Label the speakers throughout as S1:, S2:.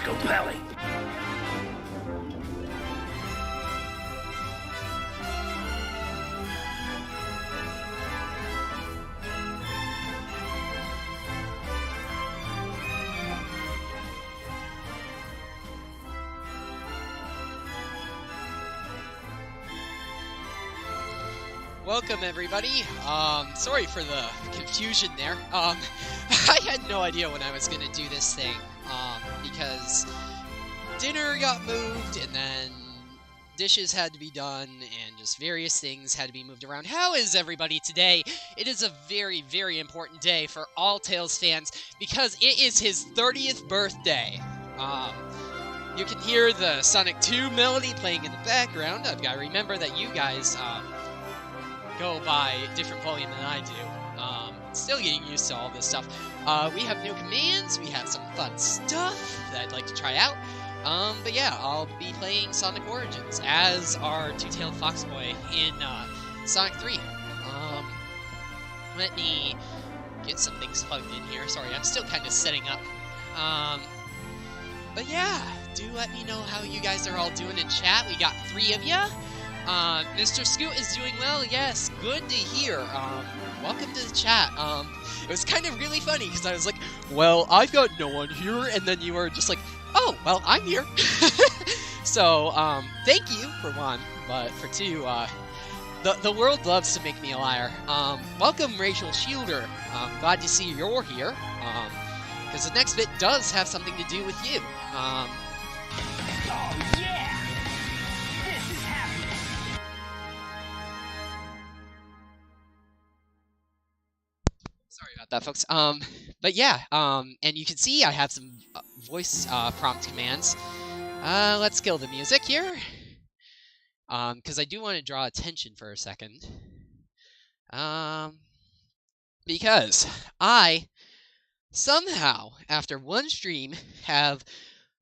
S1: go belly.
S2: Welcome everybody. Sorry for the confusion there. I had no idea when I was gonna do this thing, because dinner got moved and then dishes had to be done and just various things had to be moved around. How is everybody today? It is a very, very important day for all Tails fans because it is his 30th birthday. You can hear the Sonic 2 melody playing in the background. I've got to remember that you guys, go by different volume than I do. Still getting used to all this stuff. We have new commands, we have some fun stuff that I'd like to try out. But yeah, I'll be playing Sonic Origins as our two-tailed fox boy in Sonic 3. Let me get some things plugged in here. Sorry, I'm still kind of setting up. But yeah, do let me know how you guys are all doing in chat. We got 3 of ya. Mr. Scoot is doing well, yes, good to hear. Welcome to the chat. It was kind of really funny, because I was like, well, I've got no one here, and then you were just like, oh, well, I'm here. So, thank you, for one, but for two, the world loves to make me a liar. Welcome, Rachel Shielder. Glad to see you're here, because the next bit does have something to do with you.
S1: Oh yeah! This is happening!
S2: Sorry about that, folks. But yeah, and you can see I have some voice prompt commands. Let's kill the music here. Because I do want to draw attention for a second. Because I somehow, after one stream, have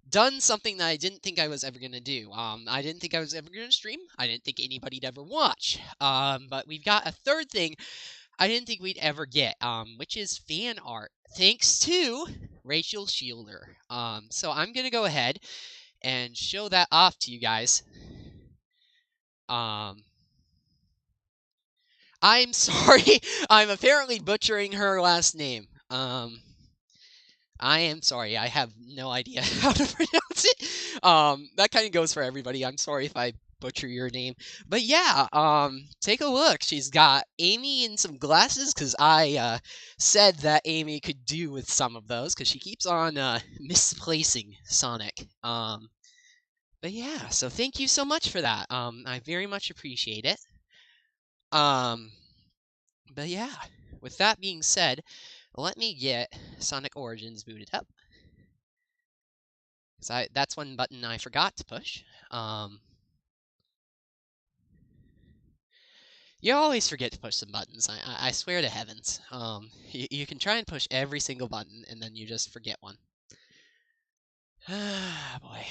S2: done something that I didn't think I was ever going to do. I didn't think I was ever going to stream. I didn't think anybody'd ever watch. But we've got a third thing I didn't think we'd ever get, which is fan art, thanks to Rachel Shielder. So I'm going to go ahead and show that off to you guys. I'm sorry, I'm apparently butchering her last name. I am sorry, I have no idea how to pronounce it. That kind of goes for everybody. I'm sorry if I butcher your name. But yeah, take a look. She's got Amy in some glasses, because I said that Amy could do with some of those, because she keeps on misplacing Sonic. But yeah, so thank you so much for that. I very much appreciate it. But yeah, with that being said, let me get Sonic Origins booted up. Because that's one button I forgot to push. You always forget to push some buttons, I swear to heavens. You can try and push every single button, and then you just forget one. Ah, boy.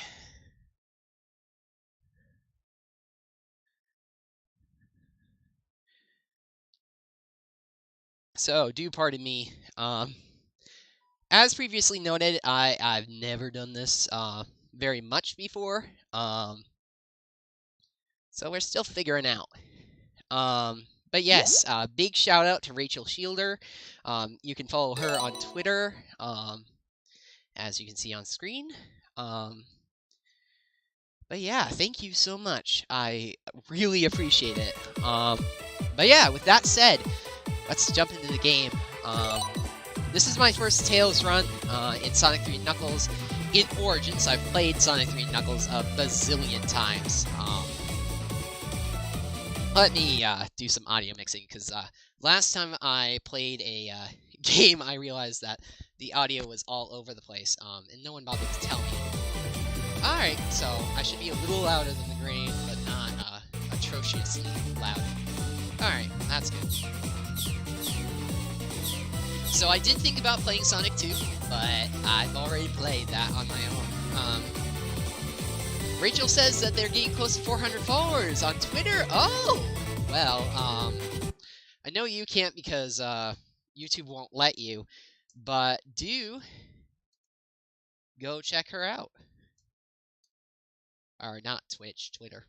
S2: So, do pardon me. As previously noted, I've never done this very much before. So we're still figuring out. But yes, big shout out to Rachel Shielder. You can follow her on Twitter, as you can see on screen. But yeah, thank you so much. I really appreciate it. But yeah, with that said, let's jump into the game. This is my first Tails run in Sonic 3 Knuckles in Origins. I've played Sonic 3 Knuckles a bazillion times. Let me do some audio mixing, because last time I played a game, I realized that the audio was all over the place, and no one bothered to tell me. Alright, so I should be a little louder than the grain, but not atrociously loud. Alright, that's good. So I did think about playing Sonic 2, but I've already played that on my own. Rachel says that they're getting close to 400 followers on Twitter. Oh! Well, I know you can't because YouTube won't let you, but do go check her out. Or not Twitch, Twitter.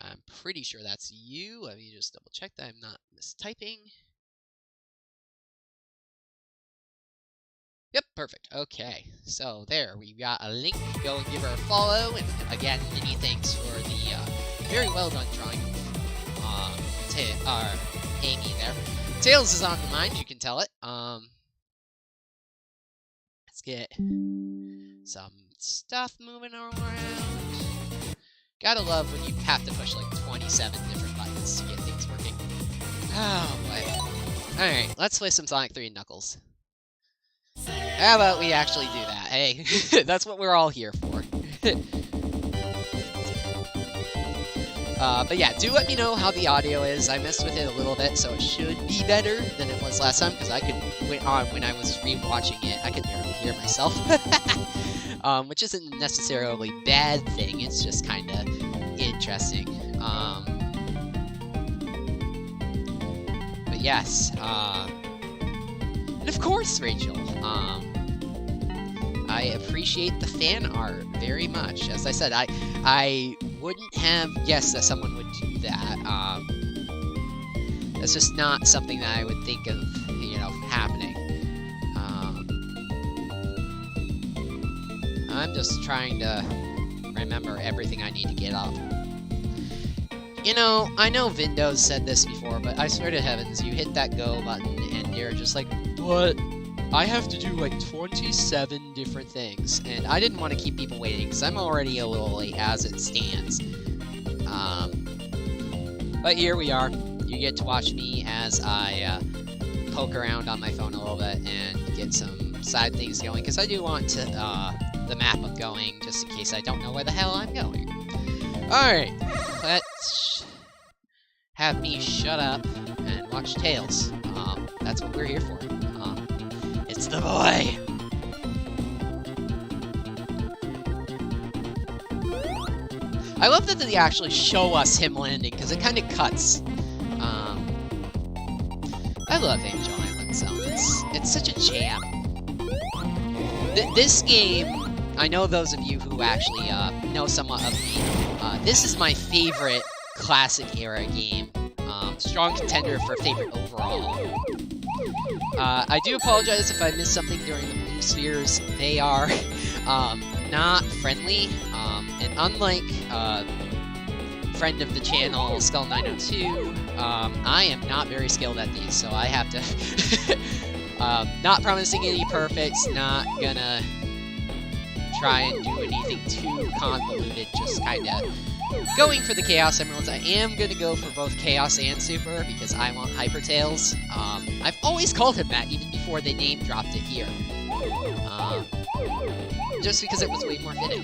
S2: I'm pretty sure that's you. Let me just double check that I'm not mistyping. Yep, perfect. Okay, so there, we got a link. Go and give her a follow. And again, many thanks for the very well done drawing Amy there. Tails is on the mind, you can tell it. Let's get some stuff moving around. Gotta love when you have to push like 27 different buttons to get things working. Oh boy. Alright, let's play some Sonic 3 and Knuckles. How about we actually do that? Hey, that's what we're all here for. But yeah, do let me know how the audio is. I messed with it a little bit, so it should be better than it was last time, because I could, when I was rewatching it, I could barely hear myself. Which isn't necessarily a bad thing, it's just kind of interesting. But yes, and of course, Rachel, I appreciate the fan art very much. As I said, I wouldn't have guessed that someone would do that. That's just not something that I would think of, you know, happening. I'm just trying to remember everything I need to get up. You know, I know Vindo's said this before, but I swear to heavens, you hit that go button and you're just like, what? I have to do like 27 different things, and I didn't want to keep people waiting, because I'm already a little late as it stands. But here we are. You get to watch me as I poke around on my phone a little bit and get some side things going, because I do want to the map up going, just in case I don't know where the hell I'm going. Alright, let's have me shut up and watch Tails. That's what we're here for. It's the boy! I love that they actually show us him landing, because it kind of cuts. I love Angel Island Zone. It's such a jam. This game, I know those of you who actually know somewhat of me, this is my favorite classic era game. Strong contender for favorite overall. I do apologize if I missed something during the Blue Spheres. They are not friendly, and unlike friend of the channel, Skull902, I am not very skilled at these, so I have to not promising any perfects, not gonna try and do anything too convoluted, just kinda going for the Chaos Emeralds. I am gonna go for both Chaos and Super, because I want Hyper Tails. I've always called him that, even before they name dropped it here. Just because it was way more fitting.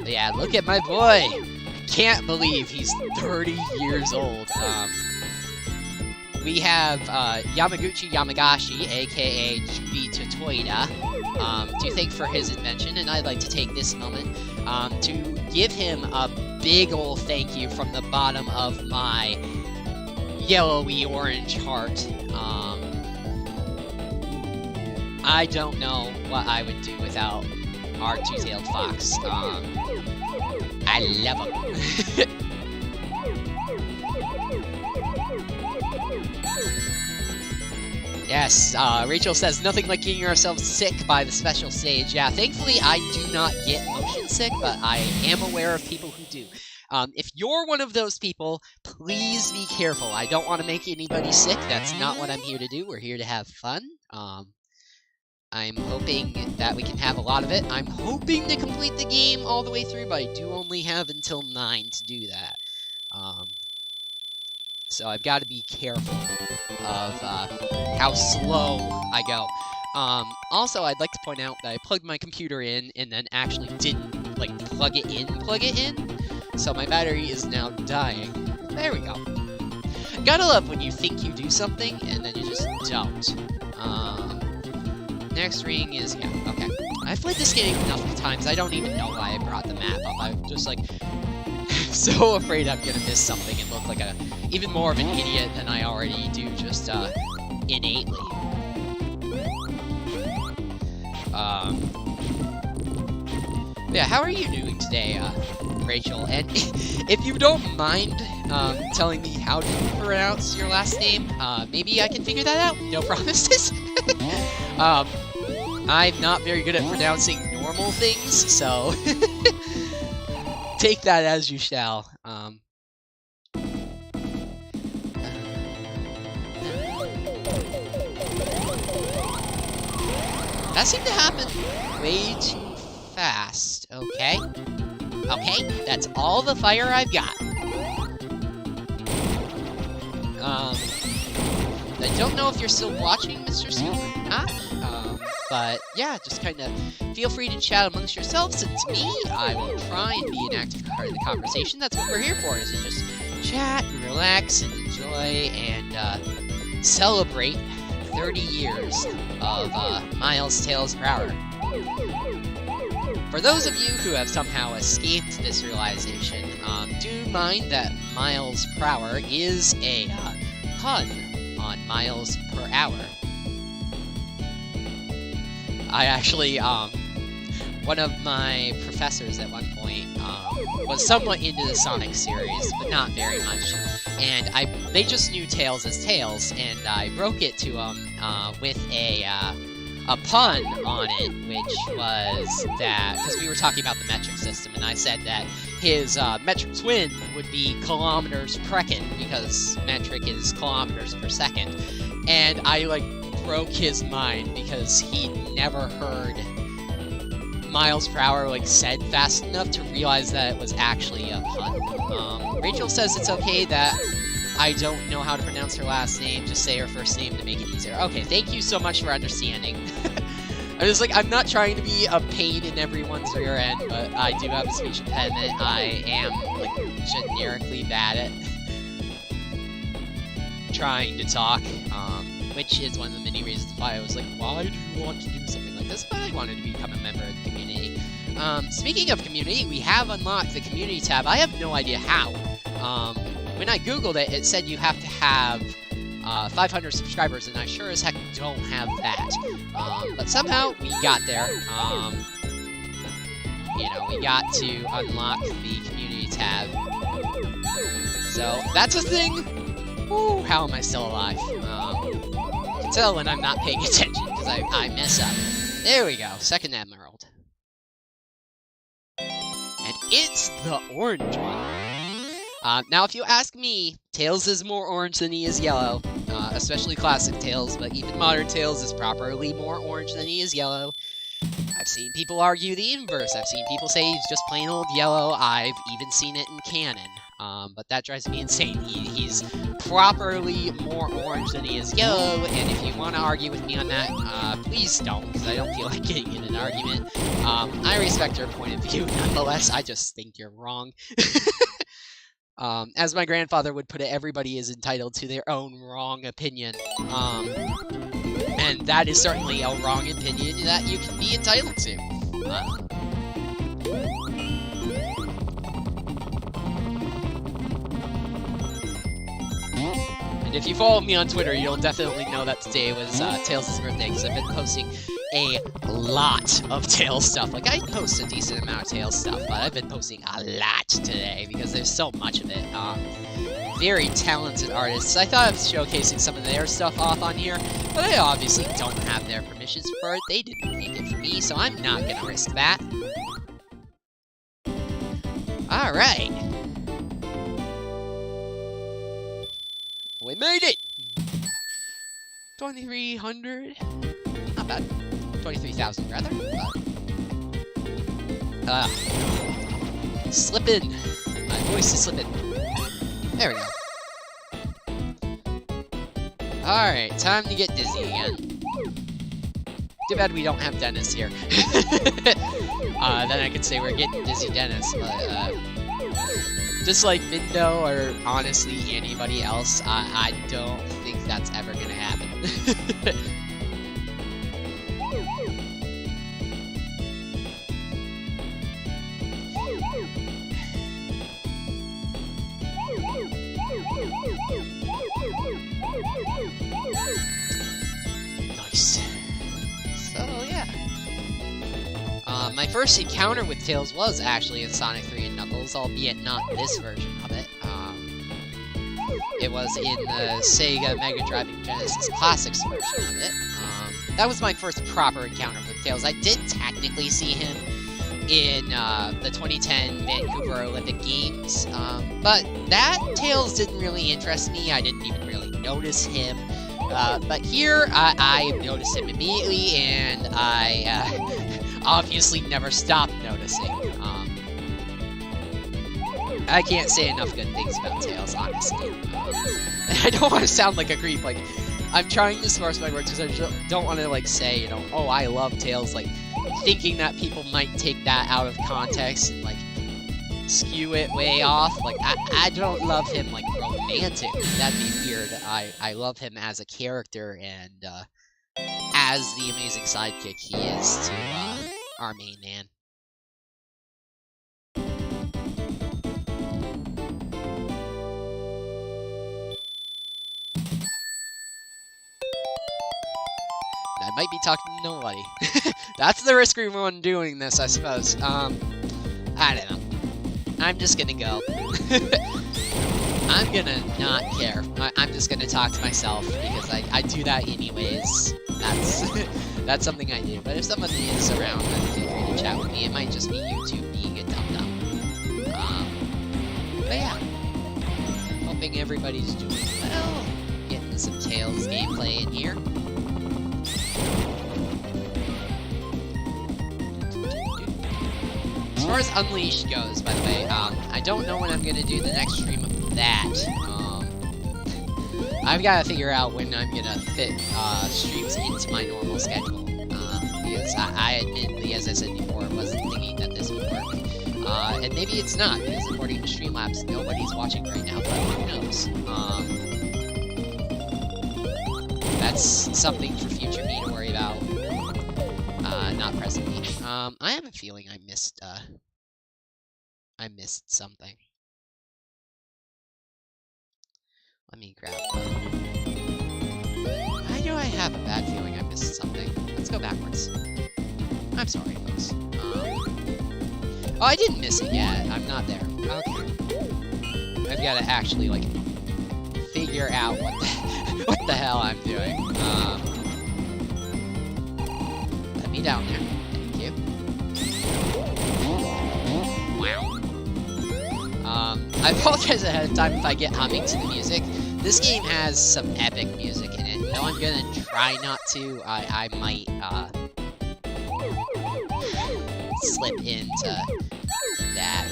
S2: But yeah, look at my boy! Can't believe he's 30 years old. We have Yamaguchi Yamagashi, aka Judy Totoida, to thank for his invention, and I'd like to take this moment to give him a big ol' thank you from the bottom of my yellowy orange heart. I don't know what I would do without our two-tailed fox. I love him. Yes, Rachel says, nothing like getting ourselves sick by the special stage. Yeah, thankfully I do not get motion sick, but I am aware of people who do. If you're one of those people, please be careful. I don't want to make anybody sick. That's not what I'm here to do. We're here to have fun. I'm hoping that we can have a lot of it. I'm hoping to complete the game all the way through, but I do only have until 9 to do that. So I've got to be careful of how slow I go. Also, I'd like to point out that I plugged my computer in and then actually didn't, like, plug it in. So my battery is now dying. There we go. Gotta love when you think you do something and then you just don't. Next ring is, yeah, okay. I've played this game enough times, I don't even know why I brought the map up. I'm just like, so afraid I'm gonna miss something and look like even more of an idiot than I already do, just innately. Yeah, how are you doing today, Rachel? And if you don't mind telling me how to pronounce your last name, maybe I can figure that out. No promises. I'm not very good at pronouncing normal things, so take that as you shall. That seemed to happen way too fast. Okay. Okay, that's all the fire I've got. I don't know if you're still watching, Mr. Super or not. But yeah, just kind of feel free to chat amongst yourselves, and to me, I will try and be an active part of the conversation. That's what we're here for, is to just chat and relax and enjoy and celebrate 30 years of Miles Tails Prower. For those of you who have somehow escaped this realization, do mind that Miles Prower is a pun on miles per hour. I actually, one of my professors at one point was somewhat into the Sonic series, but not very much. And they just knew Tails as Tails, and I broke it to him with a pun on it, which was that, because we were talking about the metric system, and I said that his metric twin would be kilometers per second, because metric is kilometers per second. And I, like, broke his mind, because he'd never heard Miles per hour, like, said fast enough to realize that it was actually a pun. Rachel says it's okay that I don't know how to pronounce her last name, just say her first name to make it easier. Okay, thank you so much for understanding. I was like, I'm not trying to be a pain in everyone's rear end, but I do have a speech impediment. I am, like, generically bad at trying to talk, which is one of the many reasons why I was like, why do you want to do something like this? But I wanted to become a member of the community. Speaking of community, we have unlocked the community tab. I have no idea how. When I googled it, it said you have to have 500 subscribers, and I sure as heck don't have that. But somehow we got there. You know, we got to unlock the community tab. So that's a thing. Woo, how am I still alive? You can tell when I'm not paying attention, because I mess up. There we go, second emerald. And it's the orange one. Now, if you ask me, Tails is more orange than he is yellow, especially classic Tails, but even modern Tails is properly more orange than he is yellow. I've seen people argue the inverse. I've seen people say he's just plain old yellow. I've even seen it in canon, but that drives me insane. He's properly more orange than he is yellow, and if you want to argue with me on that, please don't, because I don't feel like getting in an argument. I respect your point of view nonetheless. I just think you're wrong. As my grandfather would put it, everybody is entitled to their own wrong opinion. And that is certainly a wrong opinion that you can be entitled to. And if you follow me on Twitter, you'll definitely know that today was Tails' birthday, because I've been posting a lot of Tails stuff. Like, I post a decent amount of Tails stuff, but I've been posting a lot today, because there's so much of it. Very talented artists. I thought of showcasing some of their stuff off on here, but I obviously don't have their permissions for it. They didn't make it for me, so I'm not gonna risk that. Alright. We made it! 2,300? Not bad. 23,000 rather, but... slippin'! My voice is slippin'. There we go. Alright, time to get dizzy again. Too bad we don't have Dennis here. Then I could say we're getting dizzy Dennis, but, just like Mindo, or honestly anybody else, I don't think that's ever gonna happen. My first encounter with Tails was actually in Sonic 3 and Knuckles, albeit not this version of it. It was in the Sega Mega Drive and Genesis Classics version of it. That was my first proper encounter with Tails. I did technically see him in the 2010 Vancouver Olympic Games, but that Tails didn't really interest me. I didn't even really notice him. But here, I noticed him immediately, and I obviously never stopped noticing. I can't say enough good things about Tails, honestly. I don't want to sound like a creep, like, I'm trying to sparse my words because I don't want to, like, say, you know, oh, I love Tails, like, thinking that people might take that out of context and, like, skew it way off. Like, I don't love him, like, romantically. That'd be weird. I love him as a character and, as the amazing sidekick he is to, our main man. I might be talking to nobody. That's the risk we run doing this, I suppose. I don't know. I'm just gonna go. I'm gonna not care. I'm just gonna talk to myself, because I do that anyways. That's something I do. But if somebody is around, then feel free to chat with me. It might just be YouTube being a dum-dum. But yeah. Hoping everybody's doing well. Getting some Tails gameplay in here. As far as Unleashed goes, by the way, I don't know when I'm gonna do the next stream of that. I've got to figure out when I'm gonna fit streams into my normal schedule. Because I admittedly, as I said before, wasn't thinking that this would work. And maybe it's not, because according to Streamlabs, nobody's watching right now, but who knows? That's something for future me to worry about. Not presently. I have a feeling I missed something. Let me grab why do I have a bad feeling I missed something? Let's go backwards. I'm sorry, folks. Oh, I didn't miss it yet. I'm not there. Okay. I've got to actually, like, figure out what the hell I'm doing. Let me down there. Thank you. Wow. I apologize ahead of time if I get humming to the music. This game has some epic music in it. Though I'm gonna try not to, I might, slip into that.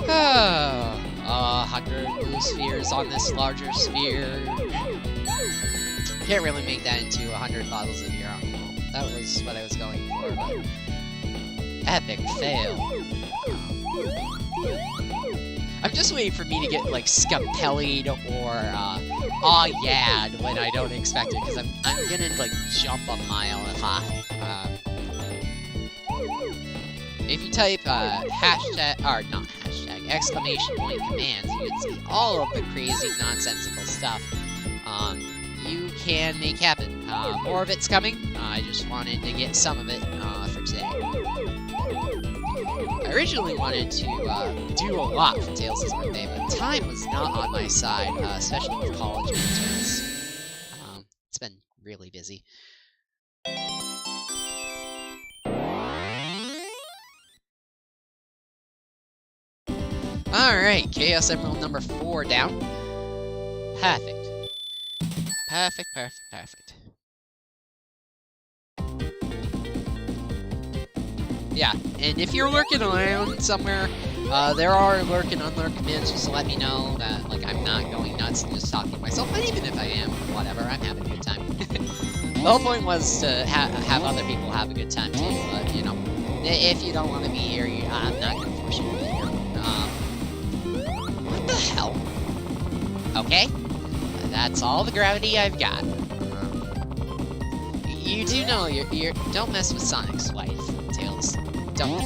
S2: Oh, 100 blue spheres on this larger sphere. Can't really make that into 100 bottles of beer alcohol. That was what I was going for, but epic fail. I'm just waiting for me to get, like, scapellied or, aw yeah when I don't expect it, because I'm gonna, like, jump a mile high. If you type, hashtag, or not hashtag, exclamation point commands, you can see all of the crazy, nonsensical stuff, you can make happen. More of it's coming. I just wanted to get some of it, for today. I originally wanted to, do a lot for Tails' birthday, but time was not on my side, especially with college midterms. It's been really busy. Alright, Chaos Emerald number 4 down. Perfect. Perfect, perfect, perfect. Yeah, and if you're lurking around somewhere, there are lurk and unlurk commands, just to let me know that, like, I'm not going nuts and just talking to myself, but even if I am, whatever, I'm having a good time. The whole point was to have other people have a good time too, but, you know, if you don't want to be here, I'm not going to force you to be here. What the hell? Okay, that's all the gravity I've got. You do know you're don't mess with Sonic's wife, Tails. Don't.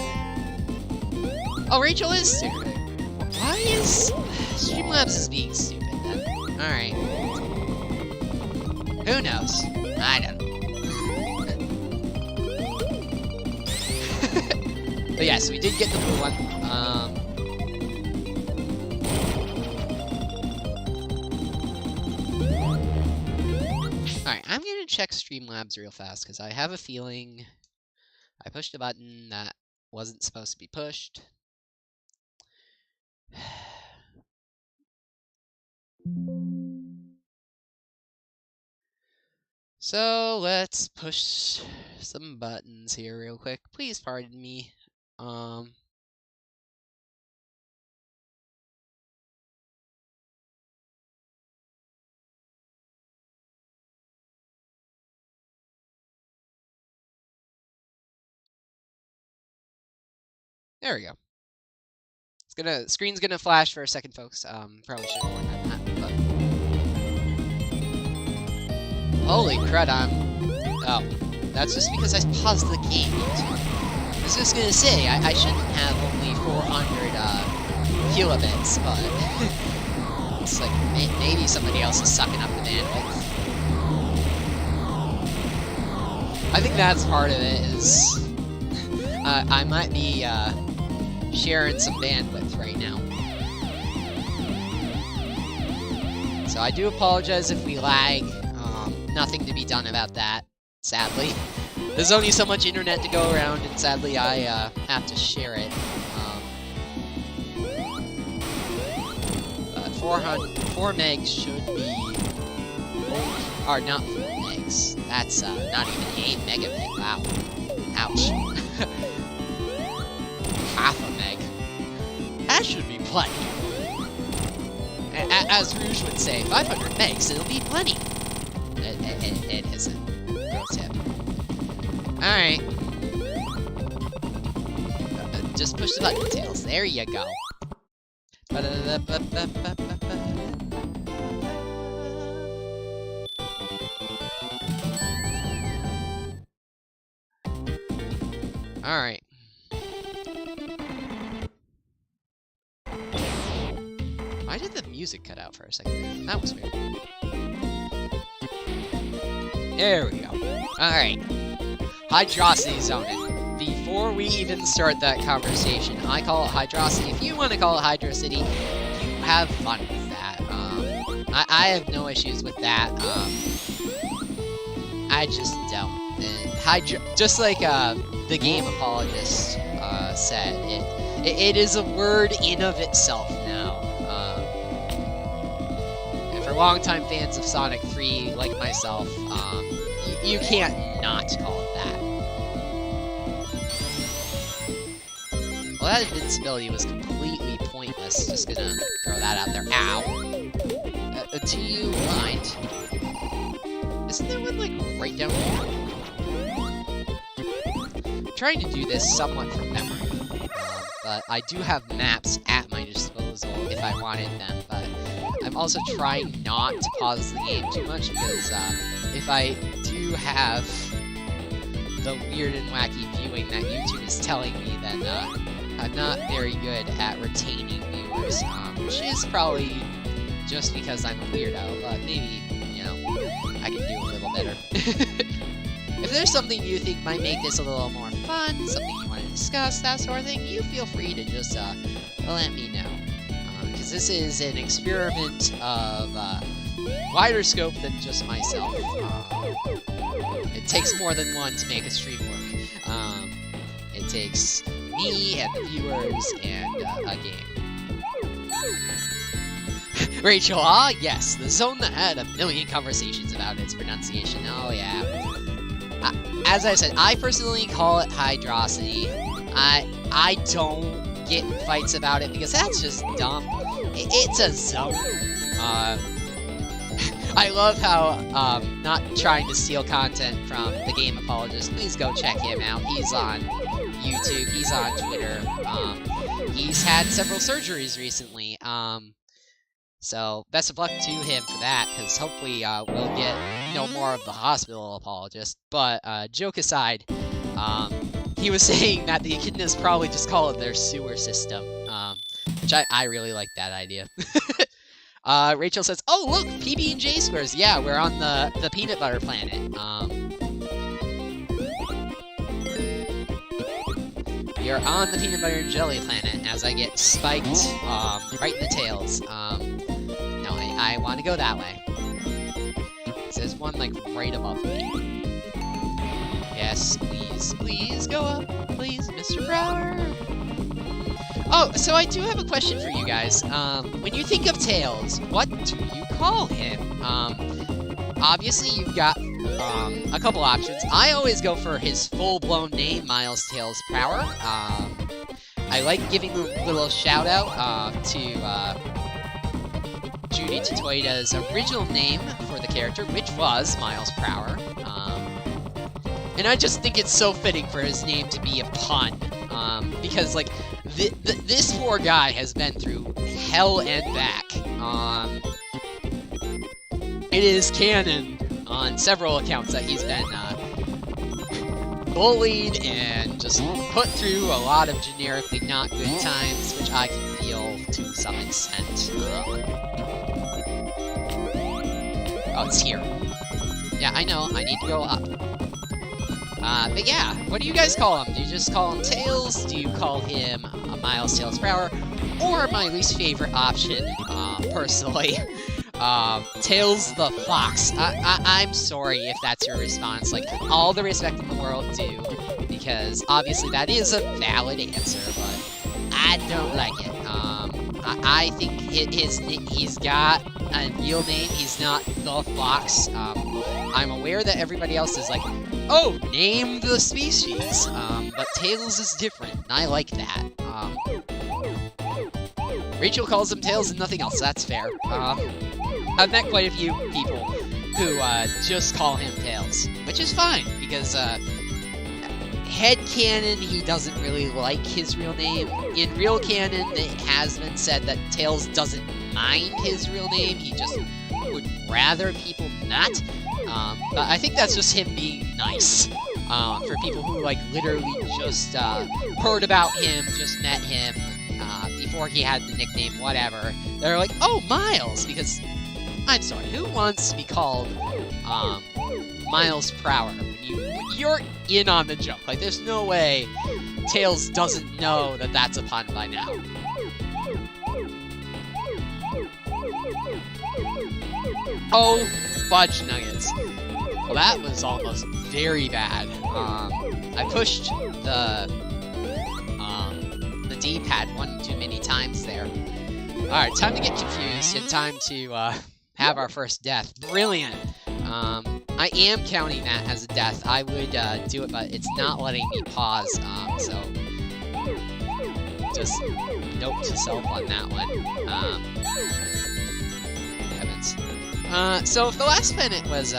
S2: Oh, Rachel is stupid. Why is Streamlabs is being stupid then? Alright. Who knows? I don't know. But yes, we did get the blue one. Alright, I'm gonna check Streamlabs real fast, because I have a feeling I pushed a button that wasn't supposed to be pushed. So let's push some buttons here real quick. Please pardon me. There we go. Screen's gonna flash for a second, folks. Probably should have warned that, but holy crud! Oh, that's just because I paused the game. I was just gonna say I shouldn't have only 400 kilobits, but it's like maybe somebody else is sucking up the bandwidth. I think that's part of it. Is I might be sharing some bandwidth right now. So I do apologize if we lag. Nothing to be done about that, sadly. There's only so much internet to go around, and sadly I have to share it. But 4 megs should be... Or not 4 megs. That's not even 8 megabit. Wow. Ouch. Half a meg. That should be plenty. As Rouge would say, 500 megs, it'll be plenty. It isn't. Pro tip. Alright. Just push the button, Tails. There you go. Alright. Why did the music cut out for a second? That was weird. There we go. Alright. Hydrosity zoning. Before we even start that conversation, I call it hydrosity. If you want to call it hydrocity, you have fun with that. I have no issues with that. I just don't. Just like the game apologist said, it is a word in of itself now. And for longtime fans of Sonic 3, like myself, you can't not call it that. Well, that invincibility was completely pointless. Just gonna throw that out there. Ow! Do you mind? Isn't there one, like, right down here? I'm trying to do this somewhat from memory. But I do have maps at my disposal if I wanted them, but I'm also trying not to pause the game too much, because if I do have the weird and wacky viewing that YouTube is telling me, then I'm not very good at retaining viewers, which is probably just because I'm a weirdo, but maybe, you know, I can do a little better. If there's something you think might make this a little more fun, something you want to discuss, that sort of thing, you feel free to just let me know. Because this is an experiment of wider scope than just myself. It takes more than one to make a stream work. It takes me and the viewers and a game. Rachel, yes, the zone that had a million conversations about its pronunciation. Oh yeah. As I said, I personally call it hydrosity. I don't get in fights about it because that's just dumb. It's a zone. I love how, not trying to steal content from the game apologist, please go check him out. He's on YouTube, he's on Twitter, he's had several surgeries recently, so best of luck to him for that, because hopefully we'll get no more of the hospital apologist. But joke aside, he was saying that the echidnas probably just call it their sewer system, which I really like that idea. Rachel says, "Oh, look, PB&J squares. Yeah, we're on the peanut butter planet. We are on the peanut butter and jelly planet." As I get spiked, right in the tails. No, I want to go that way. There's one like right above me. Yes, please go up, please, Mr. Prower. Oh, so I do have a question for you guys. When you think of Tails, what do you call him? Obviously you've got a couple options. I always go for his full-blown name, Miles Tails Prower. I like giving a little shout-out to Judy Totoida's original name for the character, which was Miles Prower. And I just think it's so fitting for his name to be a pun. Because, like, this poor guy has been through hell and back. It is canon on several accounts that he's been bullied and just put through a lot of generically not good times, which I can feel to some extent. Oh, it's here. Yeah, I know, I need to go up. But yeah, what do you guys call him? Do you just call him Tails? Do you call him Miles Tails Prower? Or my least favorite option, personally, Tails the Fox. I'm sorry if that's your response. Like, all the respect in the world due, because obviously that is a valid answer, but I don't like it. I think he's got a real name. He's not the Fox. I'm aware that everybody else is like, oh, name the species. But Tails is different, and I like that. Rachel calls him Tails and nothing else. That's fair. I've met quite a few people who just call him Tails, which is fine, because headcanon, he doesn't really like his real name. In real canon, it has been said that Tails doesn't mind his real name, he just would rather people not. But I think that's just him being nice. For people who, like, literally just heard about him, just met him, before he had the nickname, whatever. They're like, oh, Miles, because, I'm sorry, who wants to be called, Miles Prower when you're in on the joke? Like, there's no way Tails doesn't know that that's a pun by now. Oh, fudge nuggets. Well, that was almost very bad. I pushed the D-pad one too many times there. Alright, time to get confused and time to have our first death. Brilliant. I am counting that as a death. I would do it, but it's not letting me pause, so just note to self on that one. Heavens. So if the last planet was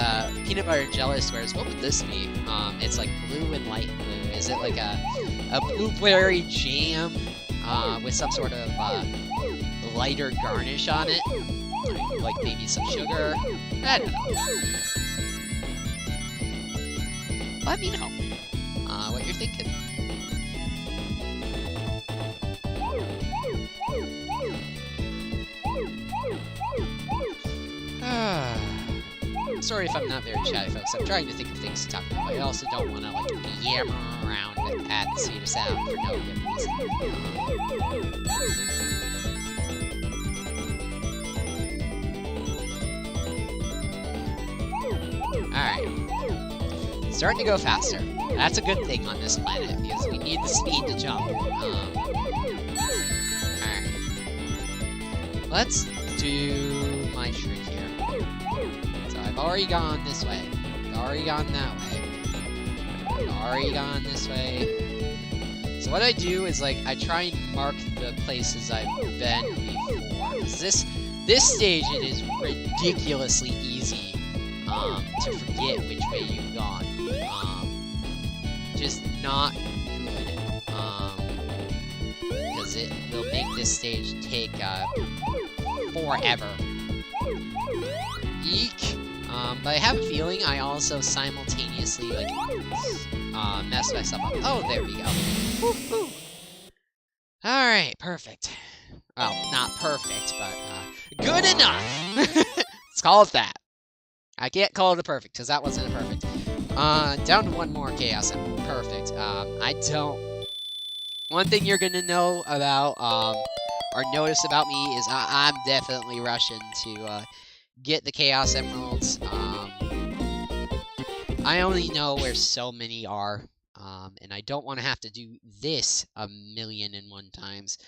S2: peanut butter and jelly squares, what would this be? It's like blue and light blue. Is it like a blueberry jam with some sort of lighter garnish on it? Like maybe some sugar? I don't know. Let me know what you're thinking. Sorry if I'm not very chatty, folks. I'm trying to think of things to talk about. I also don't want to, like, yammer around at the speed of sound for no good reason. Alright. Starting to go faster. That's a good thing on this planet, because we need the speed to jump. Alright. Let's do my trick here. So I've already gone this way. I've already gone that way. I've already gone this way. So what I do is, like, I try and mark the places I've been before. Because this stage, it is ridiculously easy to forget which way you've gone. Just not good. Because it will make this stage take forever. Eek. But I have a feeling I also simultaneously, like, mess myself up. Oh, there we go. Alright, perfect. Well, not perfect, but good enough. Let's call it that. I can't call it a perfect, because that wasn't a perfect. Down to one more Chaos Emerald. Perfect. I don't... One thing you're gonna know about, or notice about me is I'm definitely rushing to, get the Chaos Emeralds. I only know where so many are, and I don't want to have to do this 1,000,001 times,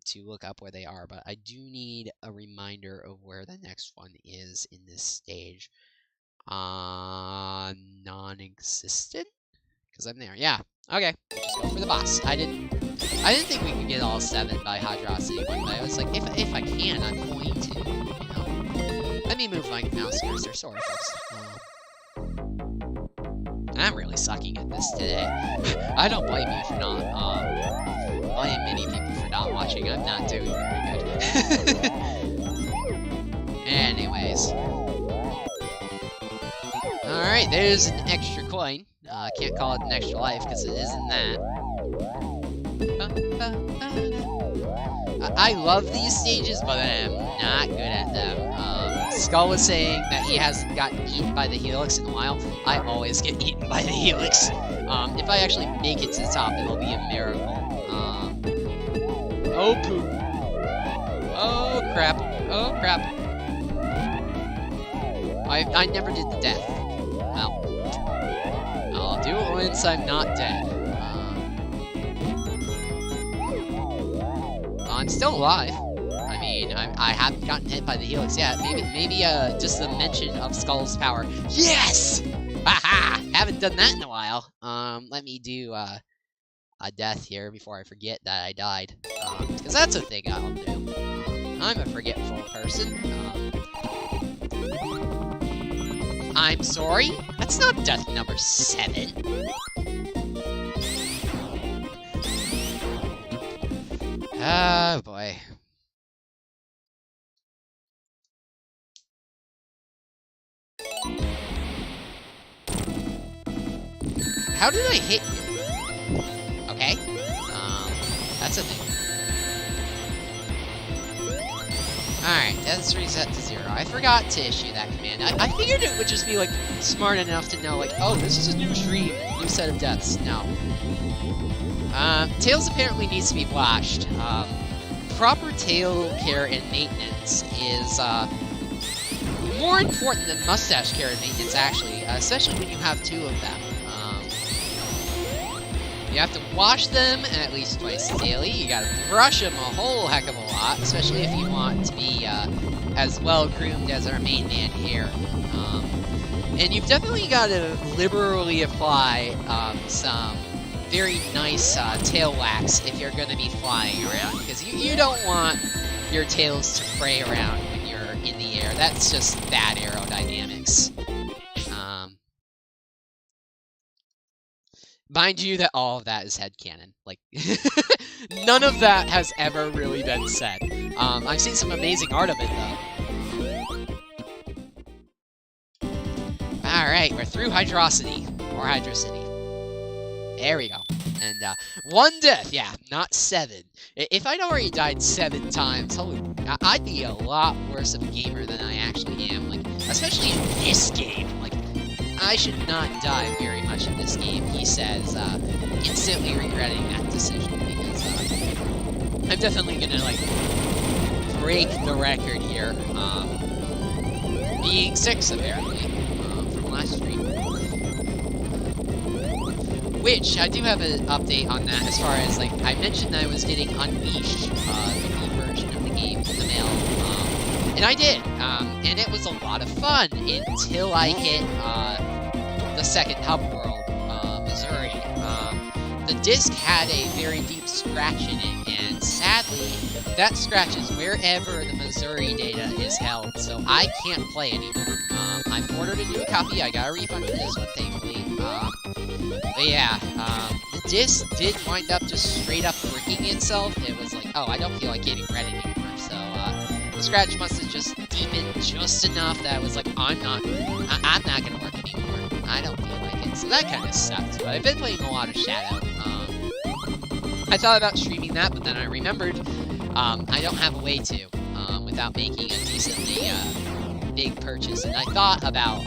S2: to look up where they are, but I do need a reminder of where the next one is in this stage. Non-existent? Because I'm there. Yeah. Okay. We'll just go for the boss. I didn't think we could get all 7 by Hydrosity one, but I was like, if I can, I'm going to. You know. Let me move my mouse cursor. Sorry, folks. I'm really sucking at this today. I don't blame you for not. Blame many people for not watching. I'm not doing very good. Anyways. Alright, there's an extra coin. Can't call it an extra life because it isn't that. I love these stages, but I am not good at them. Skull was saying that he hasn't gotten eaten by the Helix in a while. I always get eaten by the Helix. If I actually make it to the top, it'll be a miracle. Oh poop. Oh crap. Oh crap. I never did the death. Well, I'll do it once I'm not dead. I'm still alive. I mean, I haven't gotten hit by the Helix yet. Maybe just the mention of Skull's power. Yes! Haha! Haven't done that in a while. Let me do a death here before I forget that I died. Because that's a thing I'll do. I'm a forgetful person. I'm sorry? That's not death number 7. Oh boy. How did I hit you? Okay. That's a thing. Alright, let's reset to 0. I forgot to issue that command. I figured it would just be, like, smart enough to know, like, oh, this is a new stream, new set of deaths. No. Tails apparently needs to be washed. Proper tail care and maintenance is, more important than mustache care and maintenance, actually, especially when you have 2 of them. You have to wash them at least twice daily. You gotta brush them a whole heck of a lot, especially if you want to be as well groomed as our main man here. And you've definitely got to liberally apply some very nice tail wax if you're going to be flying around, because you don't want your tails to fray around when you're in the air. That's just bad aerodynamics. Mind you that all of that is headcanon. Like, none of that has ever really been said. I've seen some amazing art of it, though. Alright, we're through Hydrosity. Or Hydrocity. There we go. And, 1 death, yeah, not 7. If I'd already died 7 times, I'd be a lot worse of a gamer than I actually am. Like, especially in this game. Like, I should not die very much in this game, he says, instantly regretting that decision, because, I'm definitely gonna, like, break the record here, being 6, apparently, from last stream. Which, I do have an update on that, as far as, like, I mentioned that I was getting Unleashed, the Wii version of the game, in the mail, and I did, and it was a lot of fun, until I hit, the second hub world, Missouri. The disc had a very deep scratch in it, and sadly, that scratch is wherever the Missouri data is held, so I can't play anymore. I've ordered a new copy, I got a refund for this one, thankfully. But yeah, the disc did wind up just straight up working itself. It was like, oh, I don't feel like getting red anymore, so, the scratch must have just deepened just enough that I was like, I'm not gonna work anymore. I don't feel like it, so that kind of sucked. But I've been playing a lot of Shadow. I thought about streaming that, but then I remembered I don't have a way to, without making a decently, big purchase. And I thought about,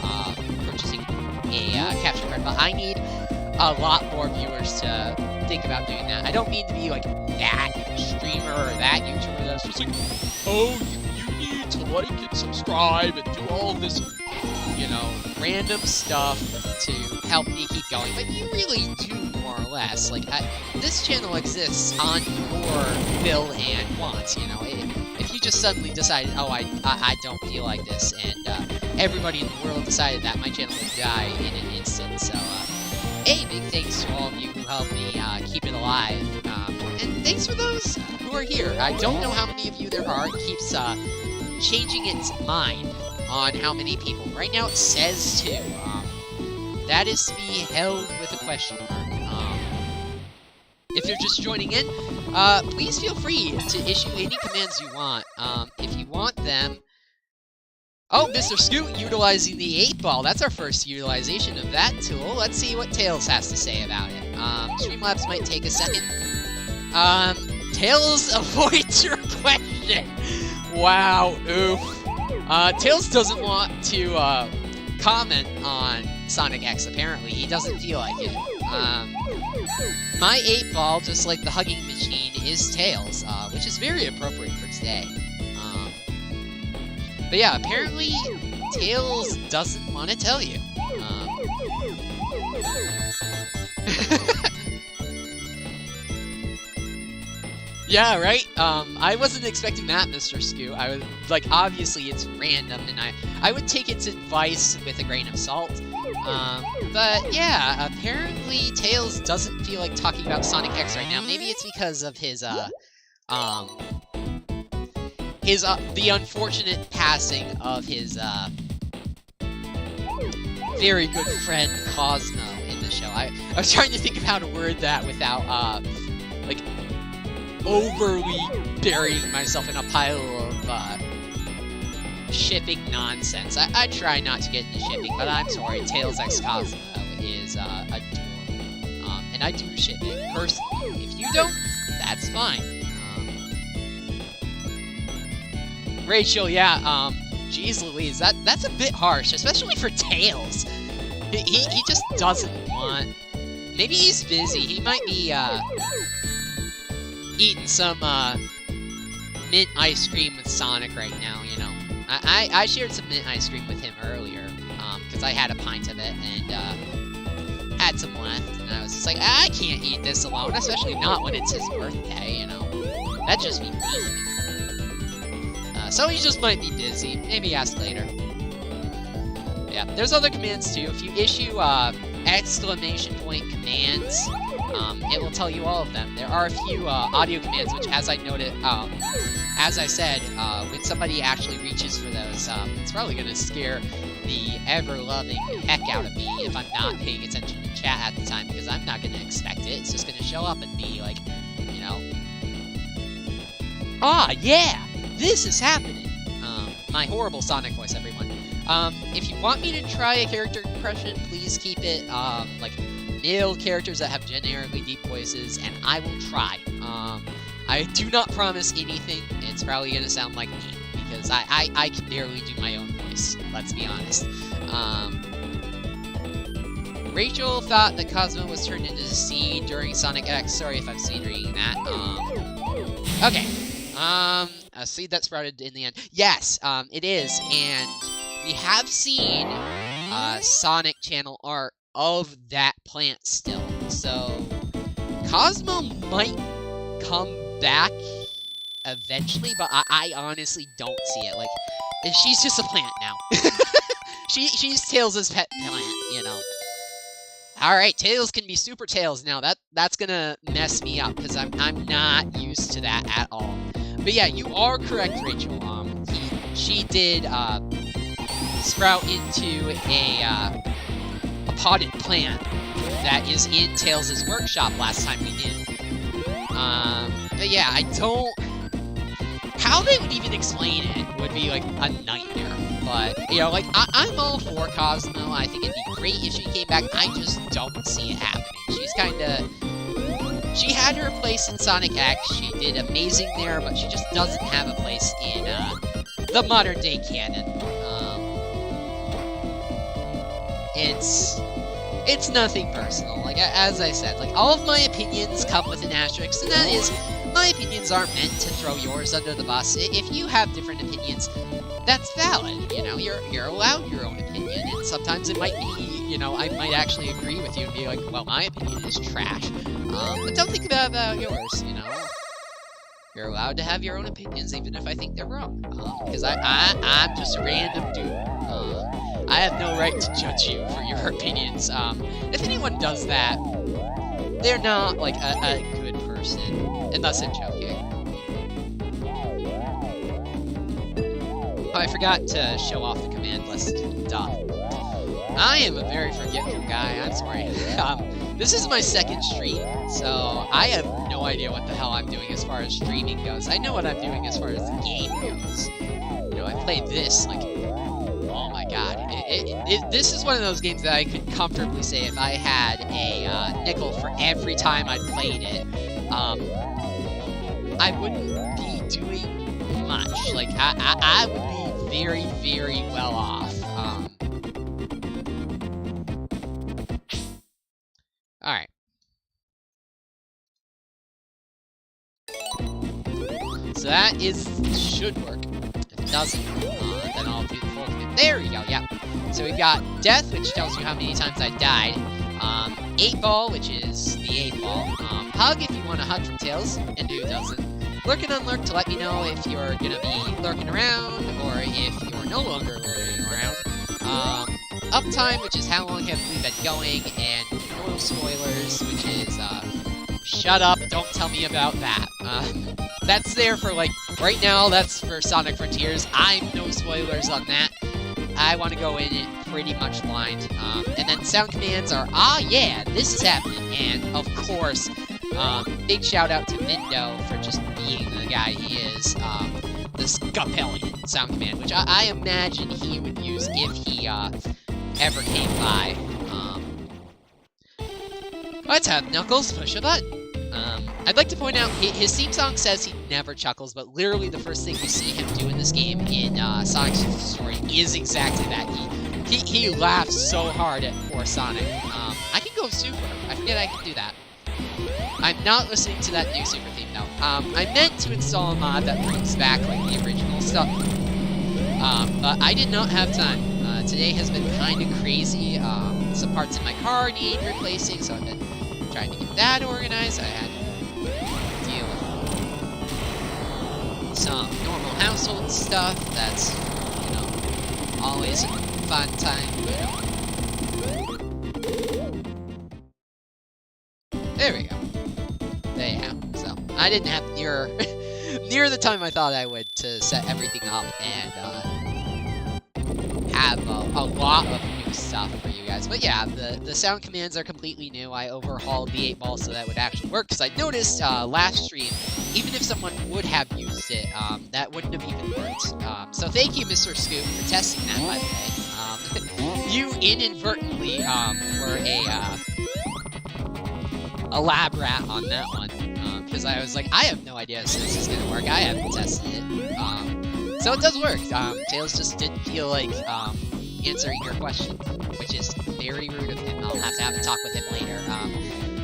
S2: purchasing a, capture card, but I need a lot more viewers to think about doing that. I don't mean to be, like, that streamer or that YouTuber that's just like, oh, you need to like and subscribe and do all this, you know, random stuff to help me keep going. But you really do, more or less. Like, this channel exists on your will and wants, you know. If you just suddenly decided, oh, I don't feel like this, and everybody in the world decided that, my channel would die in an instant. So, big thanks to all of you who helped me keep it alive. And thanks for those who are here. I don't know how many of you there are. It keeps changing its mind on how many people. Right now it says 2. That is to be held with a question mark. If you're just joining in, please feel free to issue any commands you want. If you want them... Oh, Mr. Scoot utilizing the 8-ball. That's our first utilization of that tool. Let's see what Tails has to say about it. Streamlabs might take a second. Tails avoids your question. Wow, oof. Tails doesn't want to comment on Sonic X, apparently. He doesn't feel like it. My 8-ball, just like the hugging machine, is Tails, which is very appropriate for today. But yeah, apparently Tails doesn't want to tell you. Yeah, right? I wasn't expecting that, Mr. Scoot. I was, like, obviously it's random, and I would take its advice with a grain of salt. But yeah, apparently Tails doesn't feel like talking about Sonic X right now. Maybe it's because of his, the unfortunate passing of his, very good friend Cosmo in the show. I was trying to think of how to word that without, like, overly burying myself in a pile of, shipping nonsense. I try not to get into shipping, but I'm sorry, Tails X Cosmo is, adorable. And I do ship it, personally. If you don't, that's fine. Rachel, yeah, geez Louise, that's a bit harsh, especially for Tails. He just doesn't want... Maybe he's busy. He might be, eating some, mint ice cream with Sonic right now, you know. I shared some mint ice cream with him earlier, because I had a pint of it, and, had some left, and I was just like, I can't eat this alone, especially not when it's his birthday, you know. That'd just be mean. So he just might be busy. Maybe ask later. Yeah, there's other commands too. If you issue exclamation point commands, it will tell you all of them. There are a few audio commands, which, as I noted, as I said, when somebody actually reaches for those, it's probably going to scare the ever-loving heck out of me if I'm not paying attention to chat at the time, because I'm not going to expect it. It's just going to show up and be like, you know, ah, yeah! This is happening! My horrible Sonic voice, everyone. If you want me to try a character impression, please keep it, like, male characters that have generically deep voices, and I will try. I do not promise anything. It's probably gonna sound like me, because I can barely do my own voice, let's be honest. Rachel thought that Cosmo was turned into a seed during Sonic X. Sorry if I've seen reading that. Okay. A seed that sprouted in the end. Yes, it is, and we have seen, Sonic channel art of that plant still. So, Cosmo might come back eventually, but I honestly don't see it. Like, she's just a plant now. She's Tails' pet plant, you know. Alright, Tails can be Super Tails now. That's gonna mess me up, because I'm not used to that at all. But yeah, you are correct, Rachel. She did, sprout into a potted plant that is in Tails' workshop last time we did. But yeah, I don't... How they would even explain it would be, like, a nightmare. But, you know, like, I'm all for Cosmo. I think it'd be great if she came back. I just don't see it happening. She's kinda... She had her place in Sonic X, she did amazing there, but she just doesn't have a place in the modern day canon. It's nothing personal. Like, as I said, like, all of my opinions come with an asterisk, and that is, my opinions aren't meant to throw yours under the bus. If you have different opinions, that's valid, you know, you're allowed your own opinion, and sometimes it might be, you know, I might actually agree with you and be like, well, my opinion is trash, but don't think about yours, you know. You're allowed to have your own opinions, even if I think they're wrong, because I'm just a random dude. I have no right to judge you for your opinions. If anyone does that, they're not, like, a good person, unless I'm joking. Oh, I forgot to show off the command list. Duh. I am a very forgetful guy, I'm sorry. This is my second stream, so I have no idea what the hell I'm doing as far as streaming goes. I know what I'm doing as far as the game goes. You know, I played this, like, oh my god. This is one of those games that I could comfortably say if I had a nickel for every time I played it, I wouldn't be doing much. Like, I would be very, very well off. Alright. So that should work. If it doesn't, then I'll do the full command. There we go, yeah. So we've got Death, which tells you how many times I died. 8 Ball, which is the 8 Ball. Hug, if you want to hug from Tails, and who doesn't. Lurk and Unlurk to let me know if you're gonna be lurking around, or if you're no longer lurking around. Uptime, which is how long have we been going, and no spoilers, which is, shut up, don't tell me about that. That's there for, like, right now, that's for Sonic Frontiers. I'm no spoilers on that. I want to go in it pretty much blind. And then sound commands are, ah yeah, this is happening, and of course, big shout out to Mindo for just being the guy he is, the Scapellion sound command, which I imagine he would use if he, ever came by. Let's have Knuckles push a button. I'd like to point out, his theme song says he never chuckles, but literally the first thing we see him do in this game in Sonic's story is exactly that. He laughs so hard at poor Sonic. I can go Super. I forget I can do that. I'm not listening to that new Super theme, though. I meant to install a mod that brings back, like, the original stuff. But I did not have time. Today has been kind of crazy. Some parts in my car need replacing, so I've been trying to get that organized. I had to deal with some normal household stuff. That's, you know, always a fun time, you know. There we go. Yeah, so I didn't have near the time I thought I would to set everything up and have a lot of new stuff for you guys. But yeah, the sound commands are completely new. I overhauled the 8 Ball so that would actually work, because I noticed last stream, even if someone would have used it, that wouldn't have even worked. So thank you, Mr. Scoop, for testing that, by the way. You inadvertently were a lab rat on that one, because I was like, I have no idea if this is gonna work. I haven't tested it. So it does work. Tails just didn't feel like answering your question, which is very rude of him. I'll have to have a talk with him later.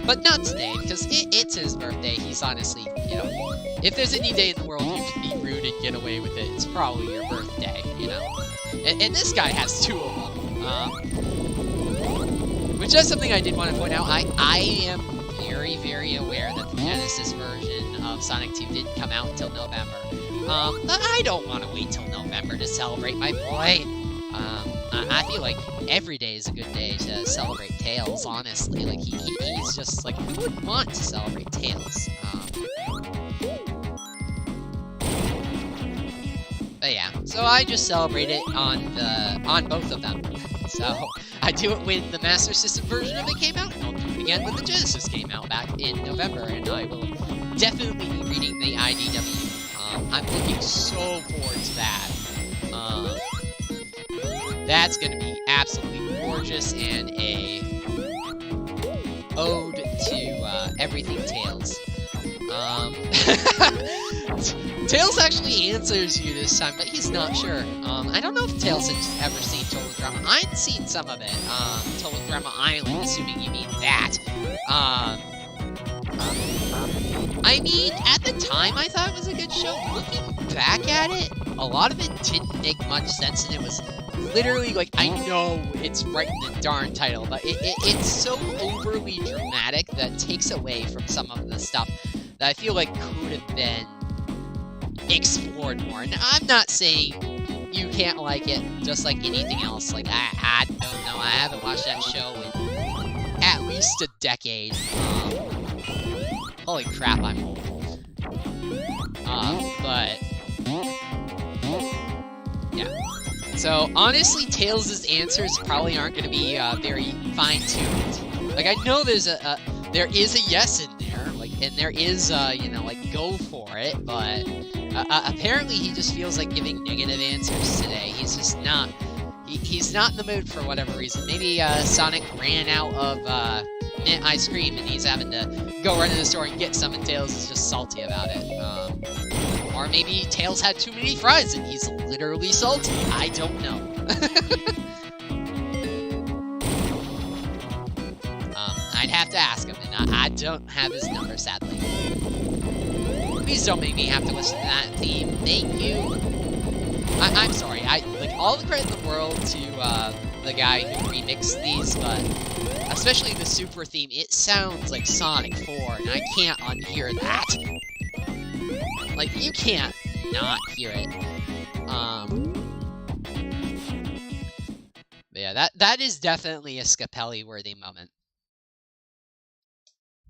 S2: But not today, because it's his birthday. He's honestly, you know, if there's any day in the world you can be rude and get away with it, it's probably your birthday, you know. And this guy has 2 of them. Which is something I did want to point out. I am very, very aware that the Genesis version of Sonic 2 didn't come out until November. I don't want to wait till November to celebrate my boy. I feel like every day is a good day to celebrate Tails, honestly. Like, he's just, like, who wouldn't want to celebrate Tails? But yeah, so I just celebrate it on both of them. So, I do it when the Master System version of it came out, and I'll do it again when the Genesis came out back in November, and I will definitely be reading the IDW. I'm looking so forward to that. That's gonna be absolutely gorgeous, and a ode to everything Tails. Tails actually answers you this time, but he's not sure. I don't know if Tails has ever seen Total Drama. I've seen some of it. Total Drama Island, assuming you mean that. I mean, at the time, I thought it was a good show. Looking back at it, a lot of it didn't make much sense, and it was literally, like, I know it's right in the darn title, but it's so overly dramatic that it takes away from some of the stuff that I feel like could have been explored more. And I'm not saying you can't like it, just like anything else. Like, I don't know, I haven't watched that show in at least a decade. Holy crap, I'm old. But yeah. So, honestly, Tails' answers probably aren't going to be very fine-tuned. Like, I know there is a yes in there, like, and there is, you know, like, go for it, but apparently he just feels like giving negative answers today. He's just not, he's not in the mood for whatever reason. Maybe Sonic ran out of mint ice cream and he's having to go run to the store and get some, and Tails is just salty about it. Or maybe Tails had too many fries and he's literally salty. I don't know. I'd have to ask him, and I don't have his number, sadly. Please don't make me have to listen to that theme. Thank you. I'm sorry. Like, all the credit in the world to the guy who remixed these, but especially the Super theme, it sounds like Sonic 4, and I can't unhear that. Like, you can't not hear it. But yeah, that is definitely a Scapelli-worthy moment.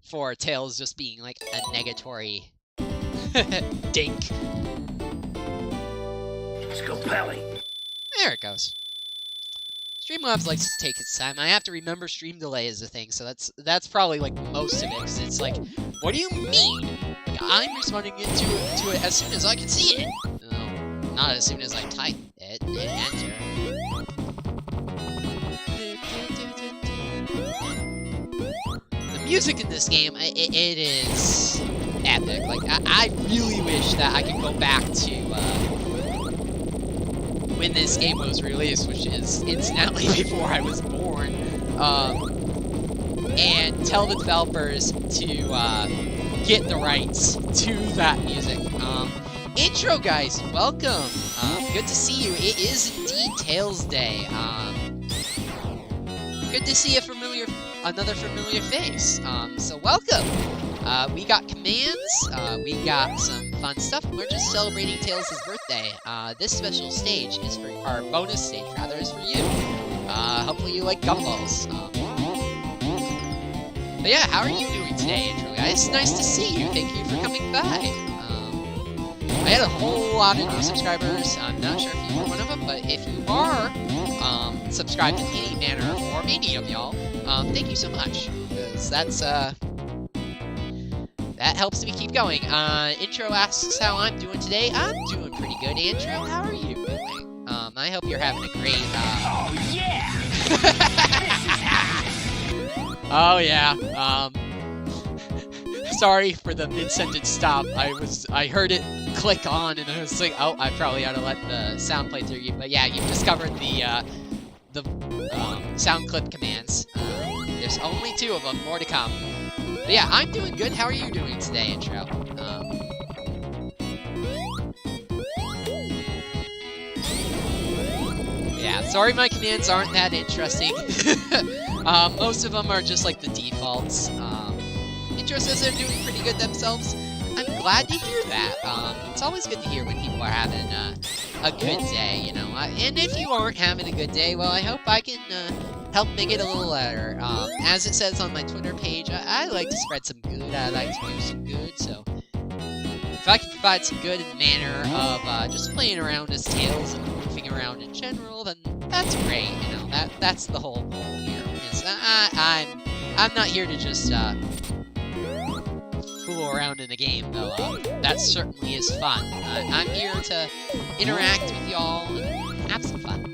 S2: For Tails just being, like, a negatory dink.
S1: Scapelli.
S2: There it goes. Streamlabs likes to take its time. I have to remember stream delay is a thing, so that's probably, like, most of it, because it's like, what do you mean? Like, I'm responding to it as soon as I can see it. No, not as soon as I type it and enter. The music in this game, it is epic. Like, I really wish that I could go back to when this game was released, which is incidentally before I was born, and tell the developers to get the rights to that music. Intro, guys, welcome. Good to see you. It is indeed Tails Day. Good to see another familiar face. So welcome. We got commands, we got some fun stuff, and we're just celebrating Tails' birthday. This special stage is for, our bonus stage, rather, is for you. Hopefully you like gumballs. But yeah, how are you doing today, intro guys? Nice to see you, thank you for coming by. I had a whole lot of new subscribers. I'm not sure if you were one of them, but if you are subscribed in any manner, or any of y'all, thank you so much, because that's, that helps me keep going. Intro asks how I'm doing today. I'm doing pretty good, Intro. How are you doing? I hope you're having a great,
S1: Oh, yeah!
S2: Oh, yeah. Sorry for the mid-sentence stop. I heard it click on, and I was like, oh, I probably ought to let the sound play through you. But yeah, you've discovered the sound clip commands. There's only 2 of them, more to come. But yeah, I'm doing good. How are you doing today, Intro? Yeah, sorry my commands aren't that interesting. Most of them are just like the defaults. Intro says they're doing pretty good themselves. I'm glad to hear that. It's always good to hear when people are having a good day, you know. And if you aren't having a good day, well, I hope I can help make it a little better. As it says on my Twitter page, I like to spread some good. I like to do some good, so if I can provide some good in the manner of just playing around as Tails and goofing around in general, then that's great. You know, that's the whole goal here. Is I'm not here to just fool around in the game, though. That certainly is fun. I'm here to interact with y'all and have some fun.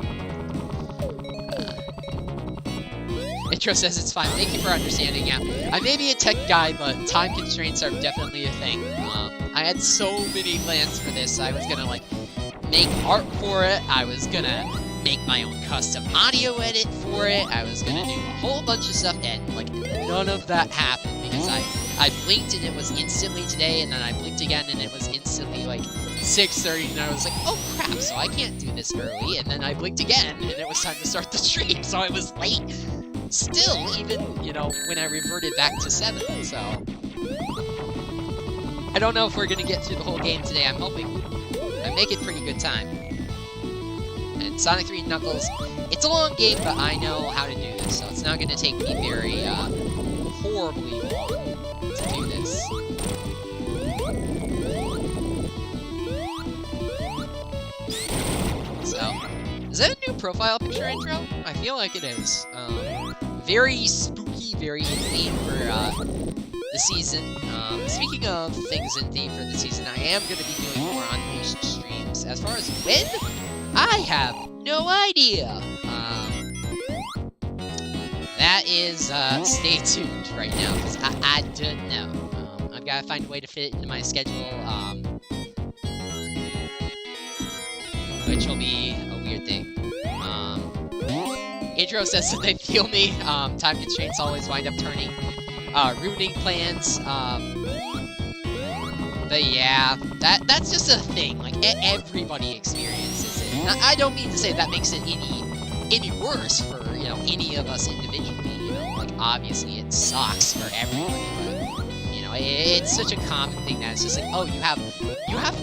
S2: Intro says it's fine. Thank you for understanding. Yeah, I may be a tech guy, but time constraints are definitely a thing. I had so many plans for this. I was gonna like make art for it. I was gonna make my own custom audio edit for it. I was gonna do a whole bunch of stuff, and like none of that happened because I blinked and it was instantly today, and then I blinked again and it was instantly like 6:30, and I was like, oh crap, so I can't do this early, and then I blinked again and it was time to start the stream, so I was late still, even, you know, when I reverted back to 7, so I don't know if we're gonna get through the whole game today. I'm hoping I make it pretty good time. And Sonic 3 Knuckles, it's a long game, but I know how to do this, so it's not gonna take me very horribly long to do this. So, is that a new profile picture intro? I feel like it is. Very spooky, very in theme for the season. Speaking of things in theme for the season, I am going to be doing more Unleashed streams. As far as when, I have no idea. That is, stay tuned right now, because I don't know. I've got to find a way to fit it into my schedule, which will be a weird thing. Intro says that they feel me. Time constraints always wind up ruining plans. But yeah, that's just a thing. Like, everybody experiences it. I don't mean to say that makes it any worse for, you know, any of us individually, you know, like, obviously it sucks for everybody, but, you know, it's such a common thing that it's just like, oh, you have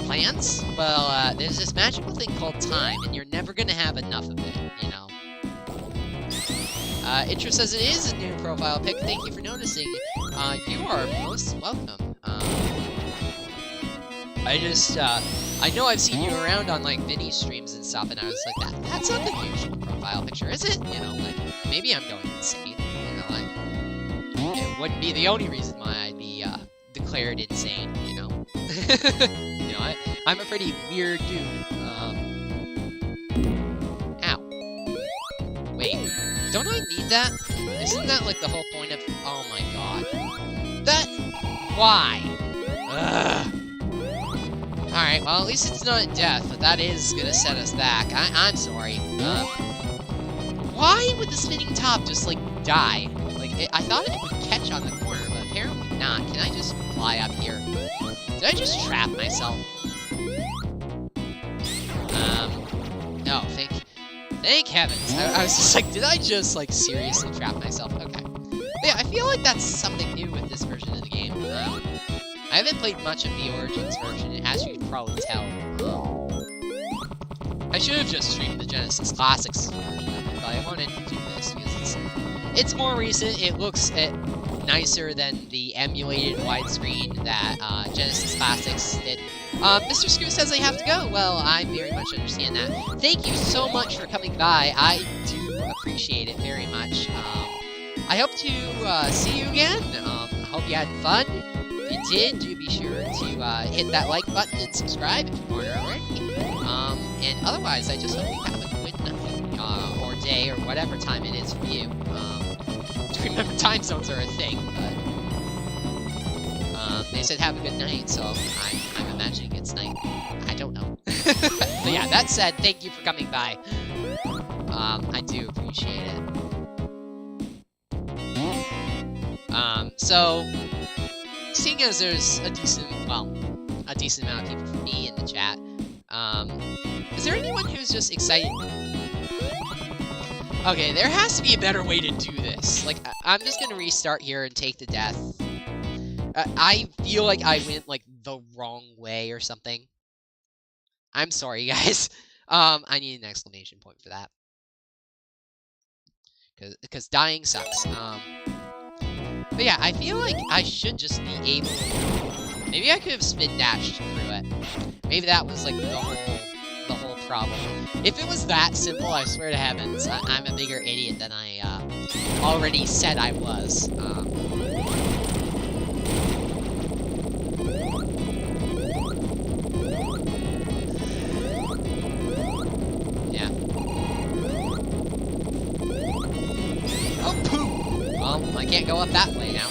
S2: plans? Well, there's this magical thing called time, and you're never gonna have enough of it, you know. Intro says it is a new profile pic. Thank you for noticing. You are most welcome. I know I've seen you around on, like, Vinny streams and stuff, and I was like, that's not the usual profile picture, is it? You know, like, maybe I'm going insane, you know, like, it wouldn't be the only reason why I'd be, declared insane, you know? You know, I'm a pretty weird dude, Ow. Wait, don't I need that? Isn't that, like, the whole point of... Oh my god. Why? Ugh. Alright, well, at least it's not death, but that is gonna set us back. I'm sorry. Why would the spinning top just, like, die? Like, I thought it would catch on the corner, but apparently not. Can I just fly up here? Did I just trap myself? No, thank heavens. I was just like, did I just, like, seriously trap myself? Okay. But yeah, I feel like that's something new with this version of the game. I haven't played much of the Origins version, as you can probably tell. I should have just streamed the Genesis Classics version, but I wanted to do this because it's more recent. It looks nicer than the emulated widescreen that Genesis Classics did. Mr. Scoo says I have to go. Well, I very much understand that. Thank you so much for coming by. I do appreciate it very much. I hope to see you again. I hope you had fun. If you did, do be sure to hit that like button and subscribe if you aren't already. And otherwise, I just hope you have a good night, or day, or whatever time it is for you. Remember, time zones are a thing, but they said have a good night, so I'm imagining it's night. I don't know. But yeah, that said, thank you for coming by. I do appreciate it. So, seeing as there's a decent amount of people for me in the chat, is there anyone who's just excited? Okay, there has to be a better way to do this. Like, I'm just gonna restart here and take the death. I feel like I went, like, the wrong way or something. I'm sorry, guys. I need an exclamation point for that. Because dying sucks. But yeah, I feel like I should just be able... Maybe I could have spin dashed through it. Maybe that was, like, the whole problem. If it was that simple, I swear to heavens, I'm a bigger idiot than I already said I was. Yeah. Oh, poop! well, I can't go up that way now.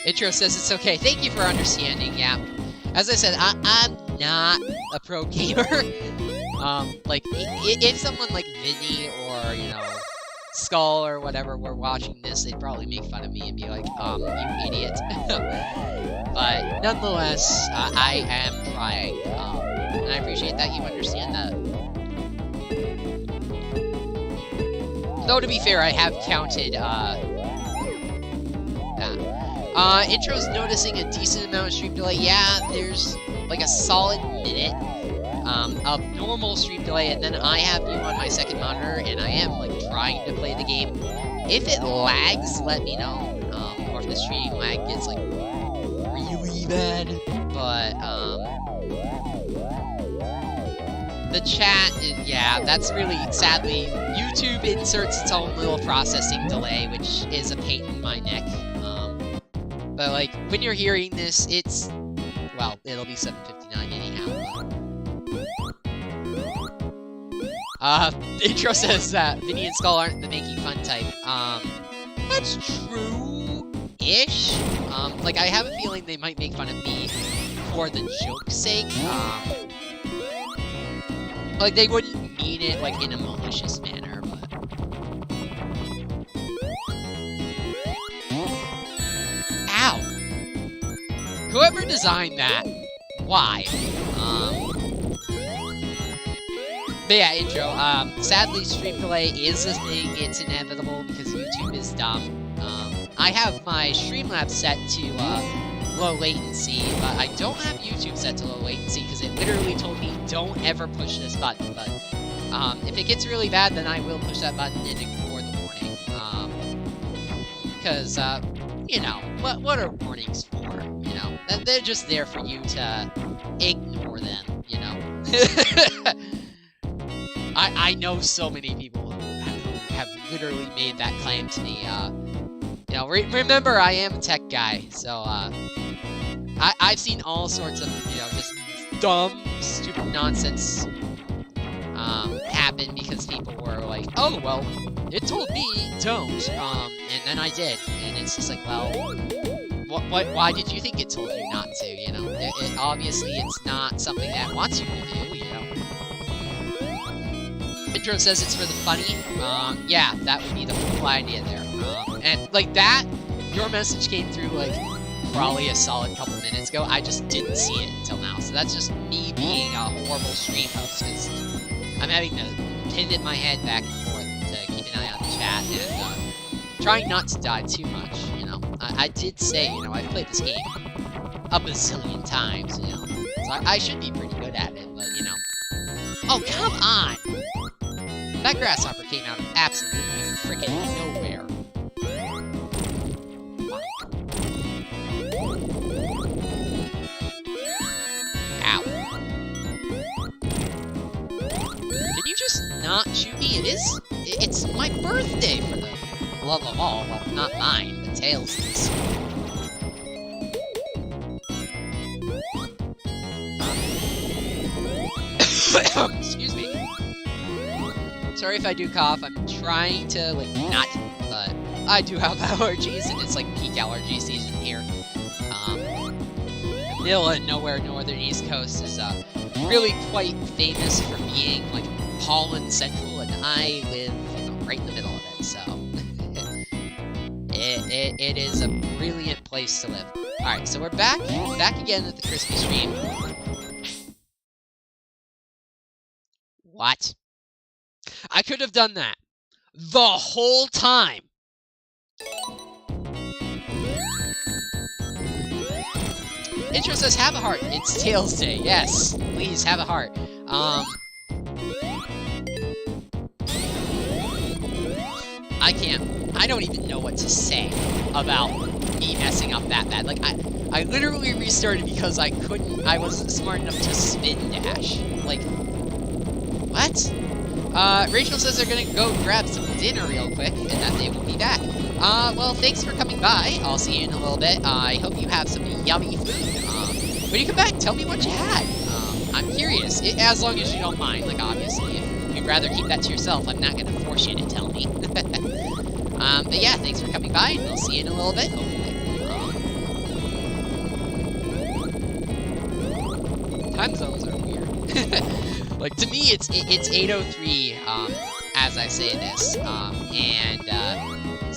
S2: Intro says it's okay. Thank you for understanding, yeah. As I said, I'm not a pro gamer. Like, if someone like Vinny or, you know, Skull or whatever were watching this, they'd probably make fun of me and be like, you idiot. But nonetheless, I am trying, and I appreciate that you understand that. Though, to be fair, I have counted, that. Intro's noticing a decent amount of stream delay. Yeah, there's like a solid minute of normal stream delay, and then I have you on my second monitor, and I am like trying to play the game. If it lags, let me know, or if the stream lag gets like really bad. But the chat, yeah, that's really, sadly, YouTube inserts its own little processing delay, which is a pain in my neck. But, like, when you're hearing this, it's, well, it'll be 7:59 anyhow. Intro says that Vinny and Skull aren't the making fun type. That's true-ish. Like, I have a feeling they might make fun of me for the joke's sake. Like, they wouldn't mean it, like, in a malicious manner, but... Ow! Whoever designed that, why? But yeah, intro, sadly, stream delay is a thing, it's inevitable, because YouTube is dumb. I have my Streamlabs set to, low latency, but I don't have YouTube set to low latency, because it literally told me, don't ever push this button, but, if it gets really bad, then I will push that button and ignore the warning, because, you know, what are warnings for, you know? They're just there for you to ignore them, you know? I know so many people who have literally made that claim to me, you know, remember, I am a tech guy, so, I've seen all sorts of, you know, just dumb, stupid nonsense, happen because people were like, oh, well, it told me don't, and then I did, and it's just like, well, why did you think it told you not to, you know? Obviously, it's not something that wants you to do, you know? Intro says it's for the funny, yeah, that would be the whole idea there, and, like, that, your message came through, like, probably a solid couple minutes ago. I just didn't see it until now, so that's just me being a horrible stream host, because I'm having to pivot my head back and forth to keep an eye on the chat, and trying not to die too much, you know. I did say, you know, I've played this game a bazillion times, you know, so I should be pretty good at it, but, you know. Oh, come on! That grasshopper came out of absolutely freaking nowhere. Ow. Can you just not shoot me? It's my birthday, for the love of all. Well, not mine, but Tails'. Excuse me. Sorry if I do cough, I'm trying to, like, not, but I do have allergies, and it's, like, peak allergy season here. Middle and nowhere northern East Coast is, really quite famous for being, like, pollen central, and I live, you know, right in the middle of it, so... it is a brilliant place to live. Alright, so we're back again at the Crispy stream. What? I could have done that the whole time. Intro says, have a heart. It's Tails Day. Yes, please have a heart. I don't even know what to say about me messing up that bad. Like, I literally restarted because I wasn't smart enough to spin dash. Like, what? Rachel says they're gonna go grab some dinner real quick, and that they will be back. Well, thanks for coming by. I'll see you in a little bit. I hope you have some yummy food. When you come back, tell me what you had. I'm curious, as long as you don't mind, like, obviously. If you'd rather keep that to yourself, I'm not gonna force you to tell me. But yeah, thanks for coming by, and we'll see you in a little bit, hopefully. Time zones are weird. Like, to me, it's 8:03, as I say this, so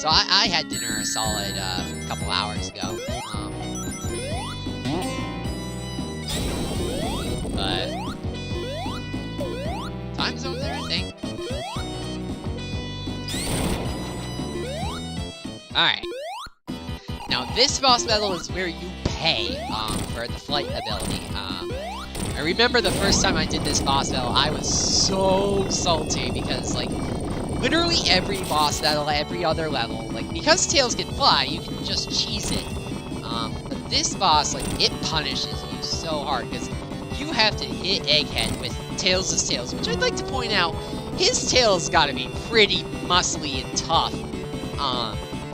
S2: I had dinner a solid, couple hours ago, but time zones are a thing. Alright. Now, this boss battle is where you pay, for the flight ability, I remember the first time I did this boss battle, I was so salty because, like, literally every boss battle, every other level, like, because Tails can fly, you can just cheese it. But this boss, like, it punishes you so hard because you have to hit Egghead with Tails' tails, which I'd like to point out, his tail's gotta be pretty muscly and tough,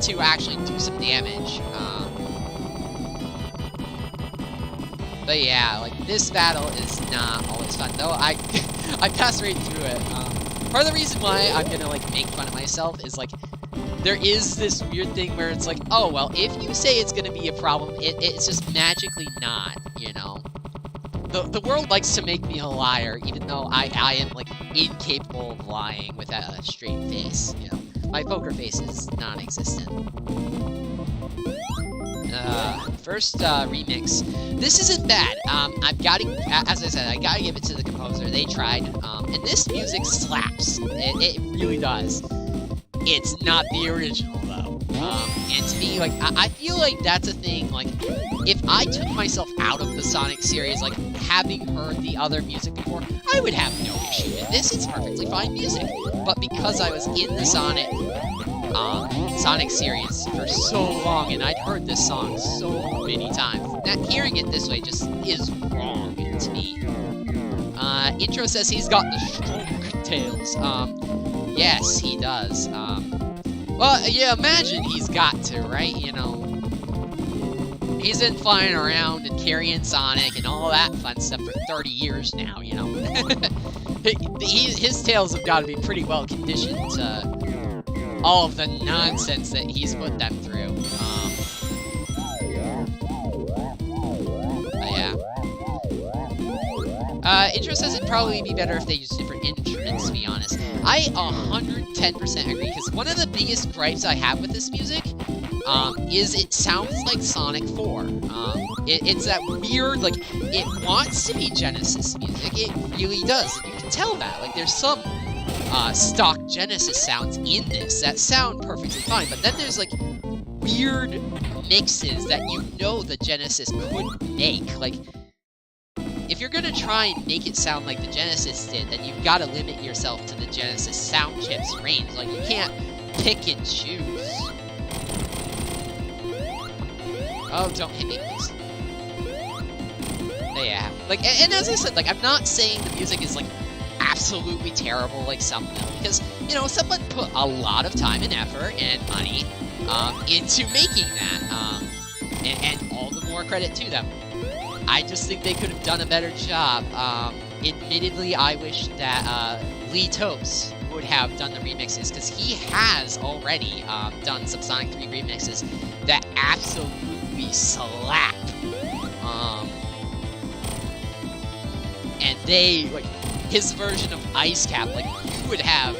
S2: to actually do some damage. But yeah, like, this battle is not always fun, though I passed right through it. Part of the reason why I'm gonna, like, make fun of myself is, like, there is this weird thing where it's like, oh, well, if you say it's gonna be a problem, it's just magically not, you know? The world likes to make me a liar, even though I am, like, incapable of lying with a straight face, you know? My poker face is non-existent. First remix. This isn't bad. I've got to, as I said, I gotta give it to the composer. They tried, and this music slaps. It really does. It's not the original though. And to me, like, I feel like that's a thing. Like, if I took myself out of the Sonic series, like, having heard the other music before, I would have no issue with this. It's perfectly fine music. But because I was in the Sonic series for so long, and I'd heard this song so many times, that hearing it this way just is wrong to me. Intro says he's got the stroke Tails. Yes, he does. Well, yeah, imagine he's got to, right? You know, he's been flying around and carrying Sonic and all that fun stuff for 30 years now, you know. His tails have got to be pretty well conditioned to all of the nonsense that he's put them through. Yeah. Intro says it'd probably be better if they used different instruments, to be honest. I 110% agree, because one of the biggest gripes I have with this music is it sounds like Sonic 4. It's that weird, like, it wants to be Genesis music. It really does. You can tell that. Like, there's some stock Genesis sounds in this that sound perfectly fine, but then there's, like, weird mixes that you know the Genesis couldn't make. Like, if you're gonna try and make it sound like the Genesis did, then you've gotta limit yourself to the Genesis sound chip's range. Like, you can't pick and choose. Oh, don't hit me, please. But yeah. Like, and as I said, like, I'm not saying the music is, like, absolutely terrible like some will, because, you know, someone put a lot of time and effort and money into making that, and all the more credit to them. I just think they could have done a better job. Admittedly, I wish that Lee Topes would have done the remixes, because he has already done some Sonic 3 remixes that absolutely slap. And they, like, his version of Ice Cap, like, you would have,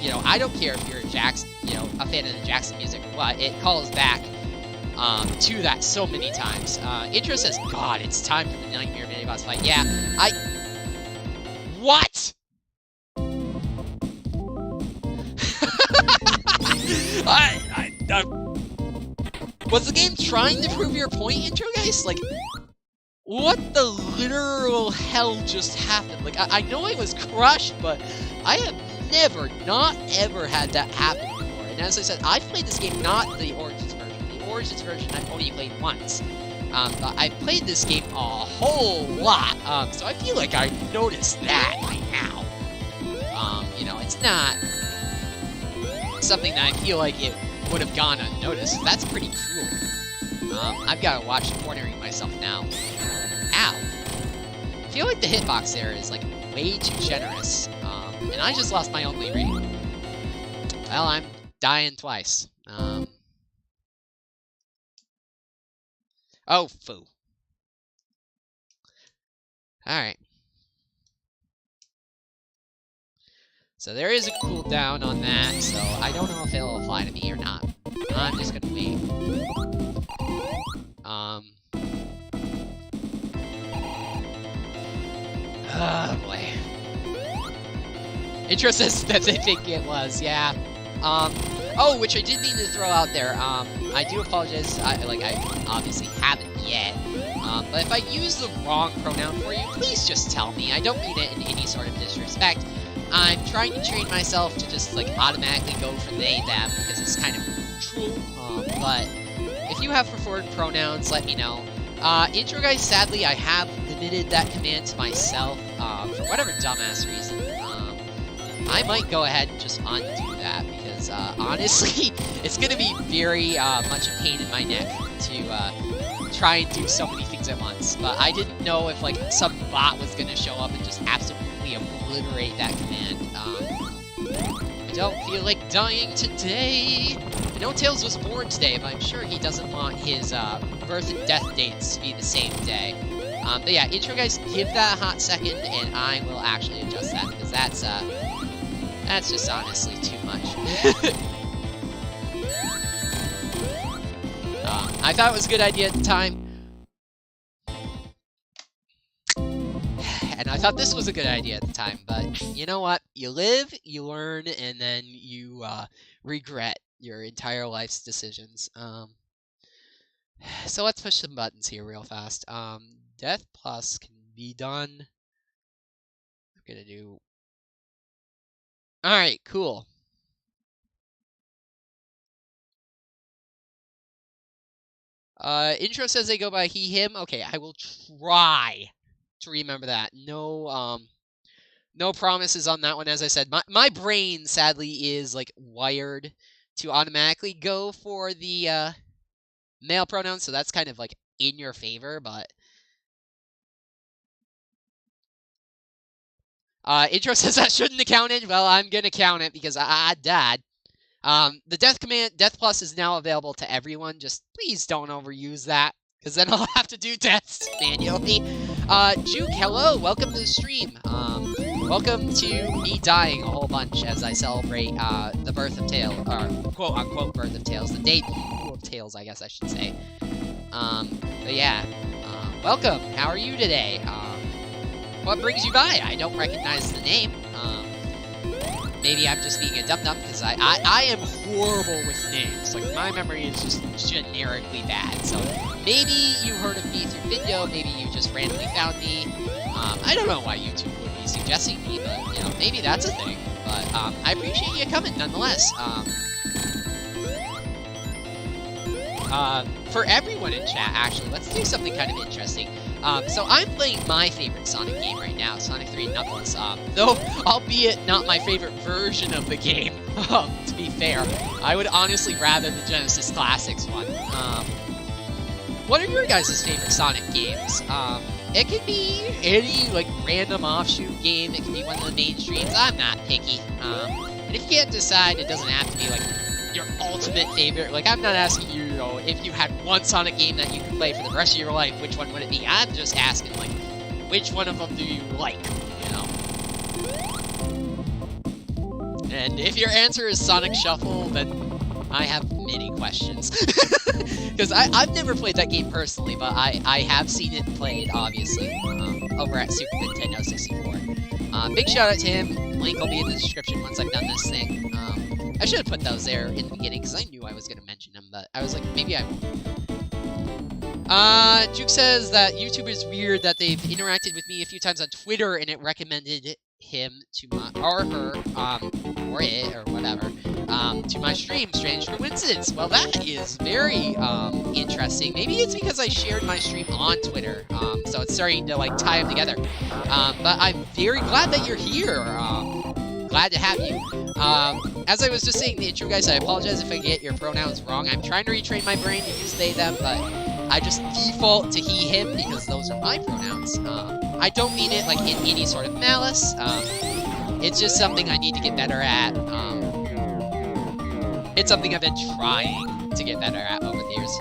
S2: you know, I don't care if you're a Jackson, you know, a fan of the Jackson music or what, it calls back to that so many times. Intro says, God, it's time for the Nightmare Mini Boss fight. Yeah, What? Was the game trying to prove your point, Intro, guys? Like, what the literal hell just happened? Like, I know I was crushed, but I have never, not ever had that happen before. And as I said, I've played this game, not the Origins version. The Origins version I've only played once. But I've played this game a whole lot, so I feel like I noticed that by now. You know, it's not something that I feel like it would have gone unnoticed. That's pretty cruel. I've got to watch cornering myself now. Ow. feel like the hitbox there is like way too generous, and I just lost my only read. Well, I'm dying twice. Oh, foo. Alright. So there is a cooldown on that, so I don't know if it'll apply to me or not. I'm just gonna wait. Oh boy. Intro says that they think it was, yeah. Oh, which I did mean to throw out there. I do apologize. I obviously haven't yet. But if I use the wrong pronoun for you, please just tell me. I don't mean it in any sort of disrespect. I'm trying to train myself to just like automatically go for they, them, because it's kind of neutral. But if you have preferred pronouns, let me know. Intro guys, sadly, I have limited that command to myself for whatever dumbass reason. I might go ahead and just undo that because honestly, it's gonna be very much a pain in my neck to try and do so many things at once. But I didn't know if like some bot was gonna show up and just absolutely obliterate that command. I don't feel like dying today. I know Tails was born today, but I'm sure he doesn't want his birth and death dates to be the same day. But yeah, intro guys, give that a hot second, and I will actually adjust that because that's just honestly too much. I thought it was a good idea at the time. And I thought this was a good idea at the time, but you know what? You live, you learn, and then you regret your entire life's decisions. So let's push some buttons here real fast. Death Plus can be done. I'm gonna do... Alright, cool. Intro says they go by he, him. Okay, I will try to remember that. No, no promises on that one. As I said, my brain sadly is like wired to automatically go for the male pronouns, so that's kind of like in your favor, but intro says that shouldn't have counted. Well, I'm gonna count it because I died. The death command, Death Plus, is now available to everyone. Just please don't overuse that, because then I'll have to do deaths manually. Juke, hello, welcome to the stream. Welcome to me dying a whole bunch as I celebrate the birth of Tails, or quote-unquote birth of Tails, the debut of Tails, I guess I should say. But yeah, welcome, how are you today? What brings you by? I don't recognize the name. Maybe I'm just being a dum-dum, because I am horrible with names. Like, my memory is just generically bad. So, maybe you heard of me through video, maybe you just randomly found me. I don't know why YouTube would be suggesting me, but, you know, maybe that's a thing. But, I appreciate you coming, nonetheless. For everyone in chat, actually, let's do something kind of interesting. So I'm playing my favorite Sonic game right now, Sonic 3 Knuckles, though albeit not my favorite version of the game, to be fair. I would honestly rather the Genesis Classics one. What are your guys' favorite Sonic games? It could be any, like, random offshoot game, it could be one of the mainstreams, I'm not picky. And if you can't decide, it doesn't have to be, like, your ultimate favorite. Like, I'm not asking you, you know, if you had one Sonic game that you could play for the rest of your life, which one would it be? I'm just asking, like, which one of them do you like, you know? And if your answer is Sonic Shuffle, then I have many questions. Because I've never played that game personally, but I have seen it played, obviously, over at Super Nintendo 64. Big shout out to him. Link will be in the description once I've done this thing. I should have put those there in the beginning, because I knew I was going to mention them, but I was like, maybe I won't. Juke says that YouTube is weird that they've interacted with me a few times on Twitter, and it recommended him to my, or her, or it, or whatever, to my stream. Strange coincidence. Well, that is very, interesting. Maybe it's because I shared my stream on Twitter, so it's starting to, like, tie them together. But I'm very glad that you're here. Glad to have you. As I was just saying in the intro, guys, I apologize if I get your pronouns wrong. I'm trying to retrain my brain to use they, them, but I just default to he, him, because those are my pronouns. I don't mean it like in any sort of malice. It's just something I need to get better at. It's something I've been trying to get better at over the years.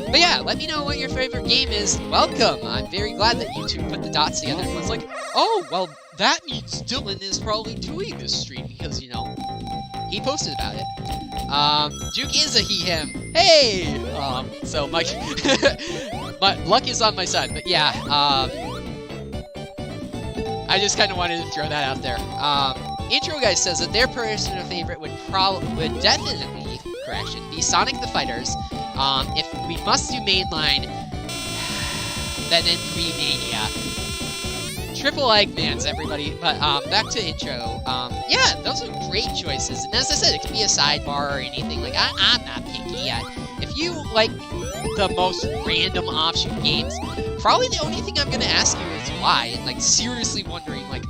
S2: But yeah, let me know what your favorite game is. Welcome! I'm very glad that you two put the dots together and was like, oh, well, that means Dylan is probably doing this stream because, you know, he posted about it. Duke is a he-him. Hey! So my luck is on my side, but yeah, I just kind of wanted to throw that out there. Intro Guy says that their personal favorite would definitely, correction, be Sonic the Fighters. If we must do mainline, then in 3 Mania. Triple Eggmans, everybody. But back to intro. Yeah, those are great choices. And as I said, it could be a sidebar or anything. Like I'm not picky. If you like the most random offshoot games, probably the only thing I'm gonna ask you is why. And like seriously wondering like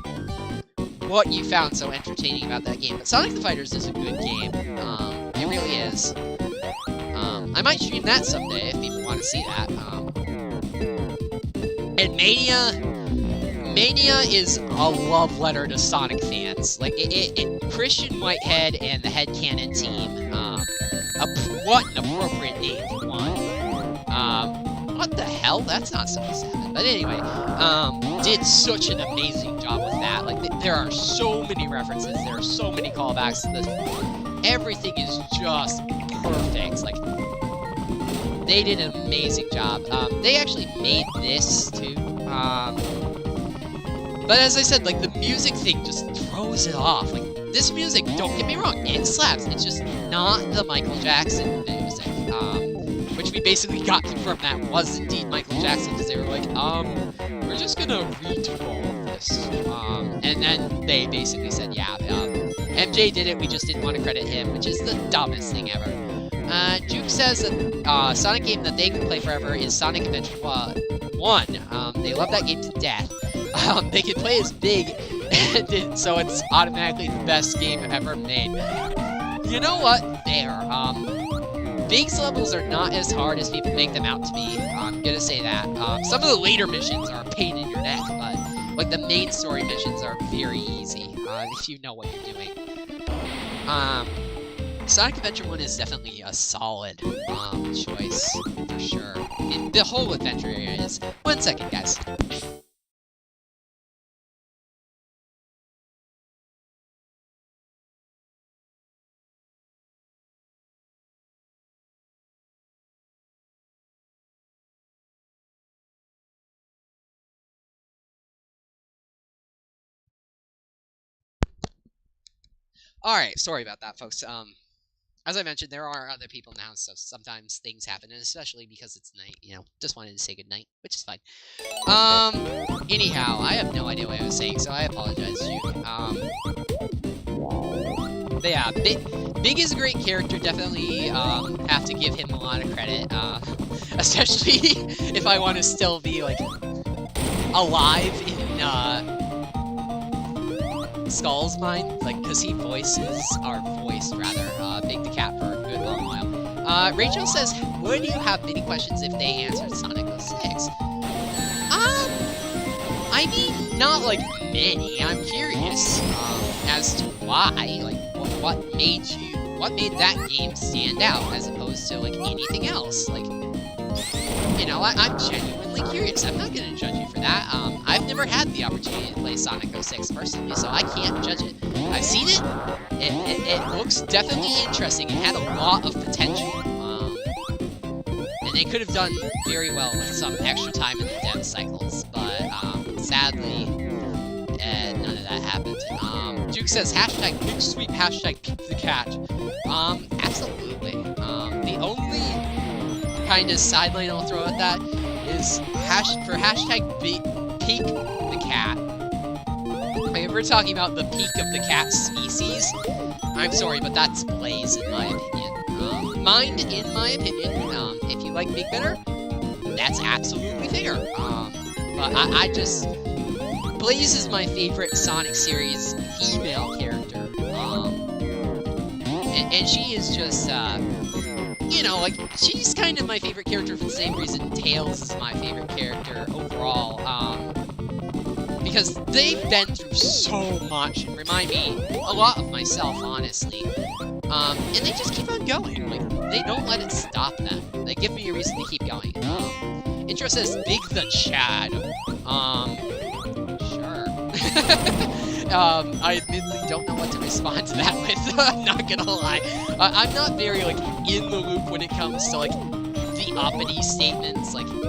S2: what you found so entertaining about that game. But Sonic the Fighters is a good game. It really is. I might stream that someday if people want to see that. And Mania is a love letter to Sonic fans. Like, Christian Whitehead and the Headcanon team, what an appropriate name for one. What the hell? That's not supposed to happen. But anyway, did such an amazing job with that. Like, there are so many references, there are so many callbacks to this. Everything is just perfect. Like, they did an amazing job. They actually made this, too. But as I said, like, the music thing just throws it off. Like, this music, don't get me wrong, it slaps. It's just not the Michael Jackson music. Which we basically got confirmed that was indeed Michael Jackson, because they were like, we're just gonna redo all of this. And then they basically said, yeah, MJ did it, we just didn't want to credit him, which is the dumbest thing ever. Juke says that Sonic game that they can play forever is Sonic Adventure 1. They love that game to death. They can play as Big, so it's automatically the best game ever made. You know what? There. Big's levels are not as hard as people make them out to be. I'm gonna say that. Some of the later missions are a pain in your neck, but like the main story missions are very easy if you know what you're doing. Sonic Adventure 1 is definitely a solid choice, for sure. The whole adventure area is. 1 second, guys. Alright, sorry about that, folks. As I mentioned, there are other people now, so sometimes things happen, and especially because it's night, you know, just wanted to say goodnight, which is fine. Anyhow, I have no idea what I was saying, so I apologize, Juke. But yeah, Big is a great character, definitely, have to give him a lot of credit, especially if I want to still be, like, alive in, Skull's mind, like, because he voiced, Big the Cat for a good long while. Rachel says, would you have many questions if they answered Sonic 06? I mean, not, like, many. I'm curious, as to why, like, what made that game stand out, as opposed to, like, anything else, like, you know, I'm genuinely curious. I'm not gonna judge you for that. I've never had the opportunity to play Sonic 06 personally, so I can't judge it. I've seen it. It looks definitely interesting. It had a lot of potential. And they could have done very well with some extra time in the dev cycles, but sadly, none of that happened. Duke says, hashtag big sweep, hashtag peep the cat. Absolutely. The only kind of sideline I'll throw at that is for hashtag peek the cat. If we're talking about the peak of the cat species, I'm sorry, but that's Blaze in my opinion. Mind in my opinion, if you like Big better, that's absolutely fair. But I just... Blaze is my favorite Sonic series female character. And she is just, you know, like, she's kind of my favorite character for the same reason Tails is my favorite character overall. because they've been through so much and remind me a lot of myself, honestly. And they just keep on going. Like, they don't let it stop them. They give me a reason to keep going. Intro says, Big the Chad. Sure. I admittedly don't know what to respond to that with, I'm not gonna lie. I'm not very, like, in the loop when it comes to, like, the uppity statements, like, you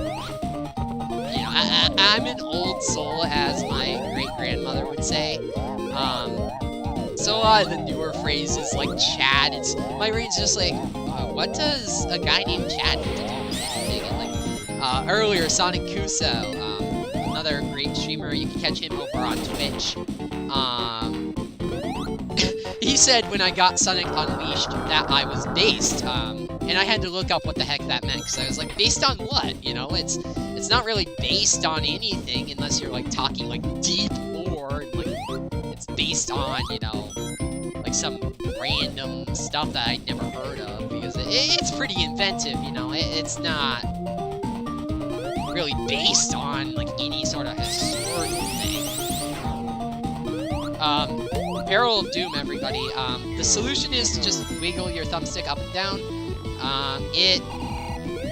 S2: know, I'm an old soul, as my great-grandmother would say. So a lot of the newer phrases, like Chad, my brain's just like, what does a guy named Chad have to do with anything? And, like, earlier, Sonic Kuso, another great streamer, you can catch him over on Twitch. He said when I got Sonic Unleashed that I was based, and I had to look up what the heck that meant, because I was like, based on what? You know, it's not really based on anything unless you're, like, talking, like, deep lore, like, it's based on, you know, like, some random stuff that I'd never heard of, because it's pretty inventive, you know, it's not really based on, like, any sort of historical thing. Barrel of Doom, everybody. The solution is to just wiggle your thumbstick up and down. It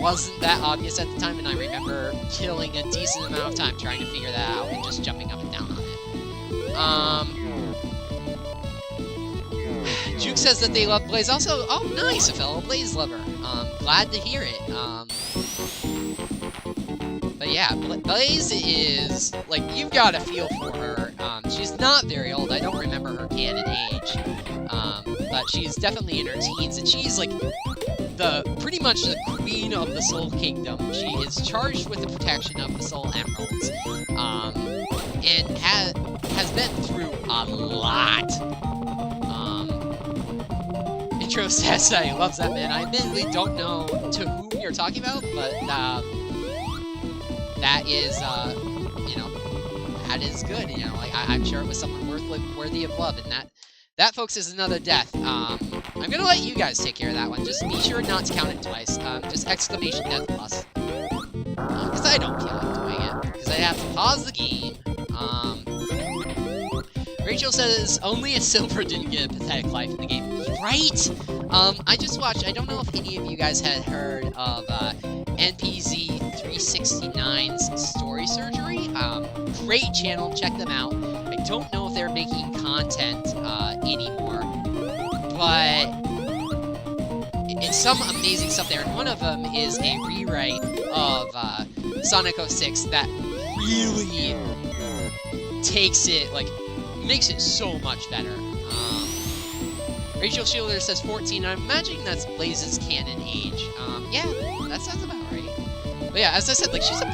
S2: wasn't that obvious at the time, and I remember killing a decent amount of time trying to figure that out and just jumping up and down on it. Juke says that they love Blaze. Also, oh, nice, a fellow Blaze lover. Glad to hear it. But yeah, Blaze is, like, you've got a feel for her. She's not very old. I don't remember her canon age. But she's definitely in her teens, and she's, like, pretty much the queen of the Soul Kingdom. She is charged with the protection of the Soul Emeralds. And has been through a lot. Intro says that he loves that man. I admittedly don't know to whom you're talking about, but, that is, you know, that is good, you know, like, I'm sure it was someone worthy of love, and that, folks, is another death. I'm gonna let you guys take care of that one. Just be sure not to count it twice. Just exclamation death plus. Because I don't feel like doing it. Because I have to pause the game. Rachel says, only a silver didn't get a pathetic life in the game. Right? I just watched, I don't know if any of you guys had heard of, NPZ369's Story Surgery. Great channel, check them out. I don't know if they're making content anymore, but it's some amazing stuff there. And one of them is a rewrite of Sonic 06 that really takes it, like, makes it so much better. Rachel Shielder says 14. I'm imagining that's Blaze's canon age. Yeah, that sounds about right. But yeah, as I said, like, she's a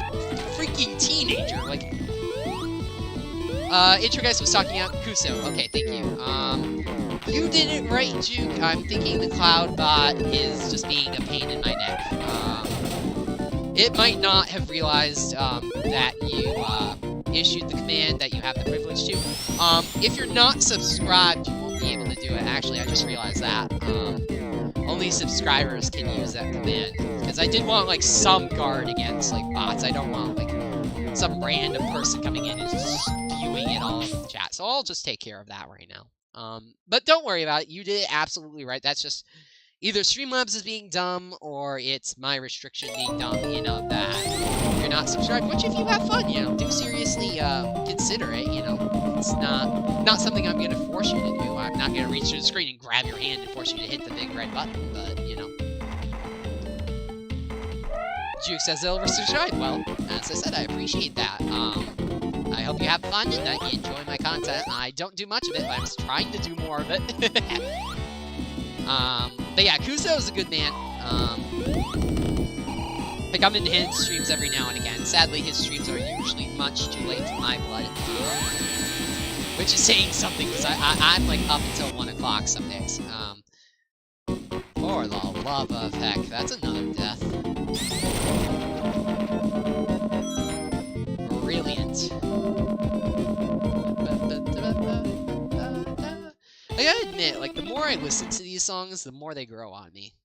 S2: freaking teenager. Like, Intro Guys was talking about Kuso. Okay, thank you. You did it right, Juke. I'm thinking the Cloud Bot is just being a pain in my neck. It might not have realized that you issued the command that you have the privilege to. If you're not subscribed, you won't be able to do it. Actually, I just realized that. Only subscribers can use that command. Because I did want, like, some guard against, like, bots. I don't want, like, some random person coming in and just spewing it all over the chat. So I'll just take care of that right now. But don't worry about it. You did it absolutely right. That's just either Streamlabs is being dumb, or it's my restriction being dumb, you know, that you're not subscribed. Which, if you have fun, you know, do seriously consider it, you know. It's not something I'm going to force you to do. I'm not going to reach through the screen and grab your hand and force you to hit the big red button, but, you know. Juke says they'll subscribe. Well, as I said, I appreciate that. I hope you have fun and that you enjoy my content. I don't do much of it, but I'm trying to do more of it. But yeah, Kuso is a good man. I come into his streams every now and again. Sadly, his streams are usually much too late for my blood. Which is saying something, because I'm like up until 1 o'clock some days. For the love of heck, that's another death. Brilliant. I gotta admit, like, the more I listen to these songs, the more they grow on me.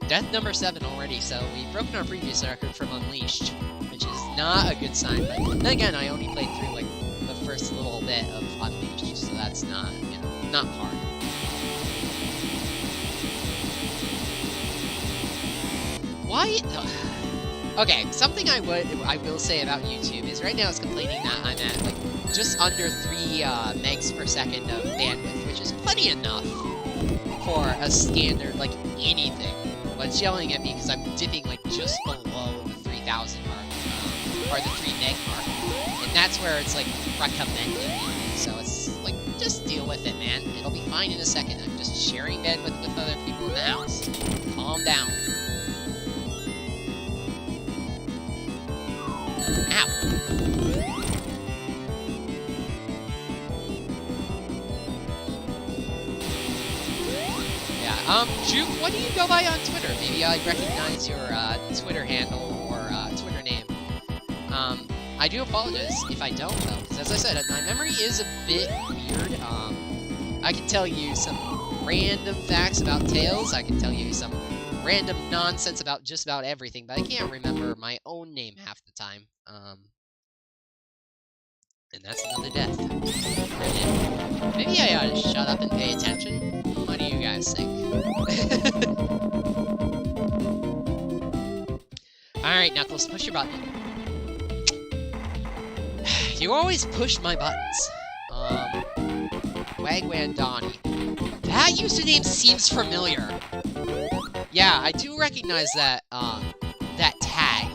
S2: Death number 7 already, so we've broken our previous record from Unleashed, which is not a good sign, but then again, I only played through, like, the first little bit of Unleashed, so that's not, you know, not hard. Why? Okay, something I will say about YouTube is right now it's complaining that I'm at, like, just under 3 megs per second of bandwidth, which is plenty enough for a standard, like, anything. But it's yelling at me because I'm dipping, like, just below the 3,000 mark, or the 3 meg mark. And that's where it's, like, recommended. So it's, like, just deal with it, man. It'll be fine in a second. I'm just sharing bandwidth with other people in the house. Calm down. Ow. Juke, what do you go by on Twitter? Maybe I recognize your, Twitter handle or, Twitter name. I do apologize if I don't, though, because as I said, my memory is a bit weird. I can tell you some random facts about Tails, I can tell you some random nonsense about just about everything, but I can't remember my own name half the time. And that's another death. Maybe I ought to shut up and pay attention? What do you guys think? Alright, Knuckles, push your button. You always push my buttons. Wagwan Donnie. That username seems familiar. Yeah, I do recognize that, that tag.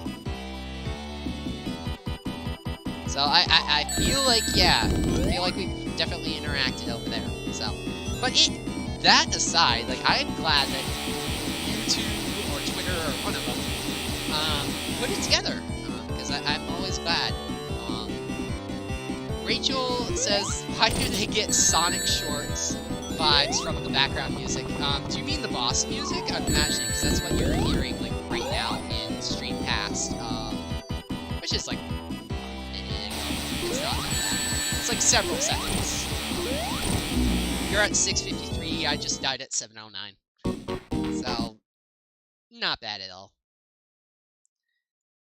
S2: So I feel like, yeah, I feel like we've definitely interacted over there, so. But that aside, like, I'm glad that YouTube or Twitter or one of them, put it together, because I'm always glad. Rachel says, why do they get Sonic Shorts vibes from the background music? Do you mean the boss music? I'm imagining, because that's what you're hearing, like, right now in Stream Past, which is, like, it's not like that. It's like several seconds. You're at 6:53, I just died at 7:09. So, not bad at all.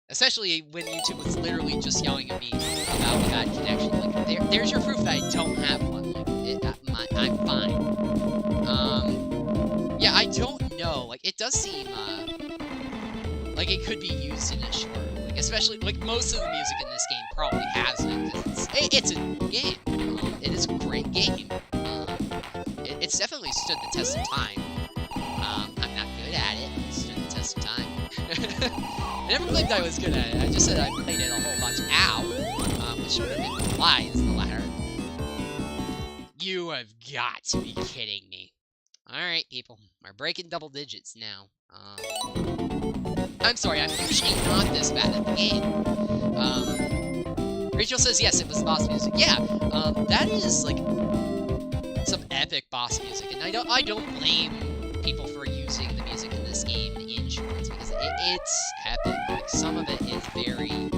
S2: Especially when YouTube was literally just yelling at me about a bad connection. Like, there's your proof that I don't have one. Like, I'm fine. Yeah, I don't know. Like, it does seem, like it could be used in a short. Like, especially, like, most of the music in this game probably has it, because it's a game. It is a great game. It's definitely stood the test of time. I'm not good at it, but it stood the test of time. I never claimed I was good at it, I just said I played it a whole bunch. Ow! Which sort of implies the latter. You have got to be kidding me. Alright, people. We're breaking double digits now. I'm sorry, I'm usually not this bad at the game. Rachel says, yes, it was boss music. Yeah, that is, like, some epic boss music, and I don't blame people for using the music in this game in shorts, because it's epic. Like, some of it is very,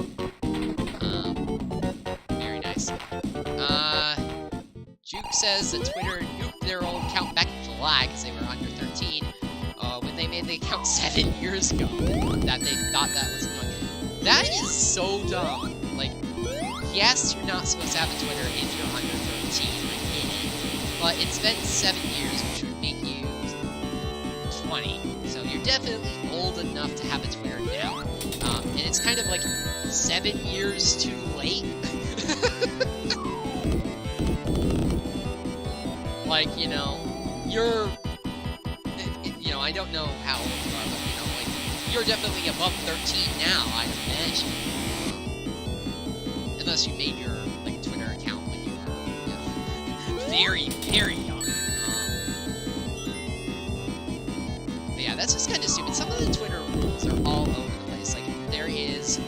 S2: very nice. Juke says that Twitter nuked their old account back in July because they were under 13, when they made the account 7 years ago, that they thought that was annoying. That is so dumb. Like, yes, you're not supposed to have a Twitter if you're under 13, I get it, but it's been 7 years, which would make you 20, so you're definitely old enough to have a Twitter now, and it's kind of like 7 years too late. Like, you know, you're, you know, I don't know how old you are, but, you know, like, you're definitely above 13 now, I'd imagine. Unless you made your, like, Twitter account when you were, you know, very, very young. But yeah, that's just kind of stupid. Some of the Twitter rules are all over the place. Like, there is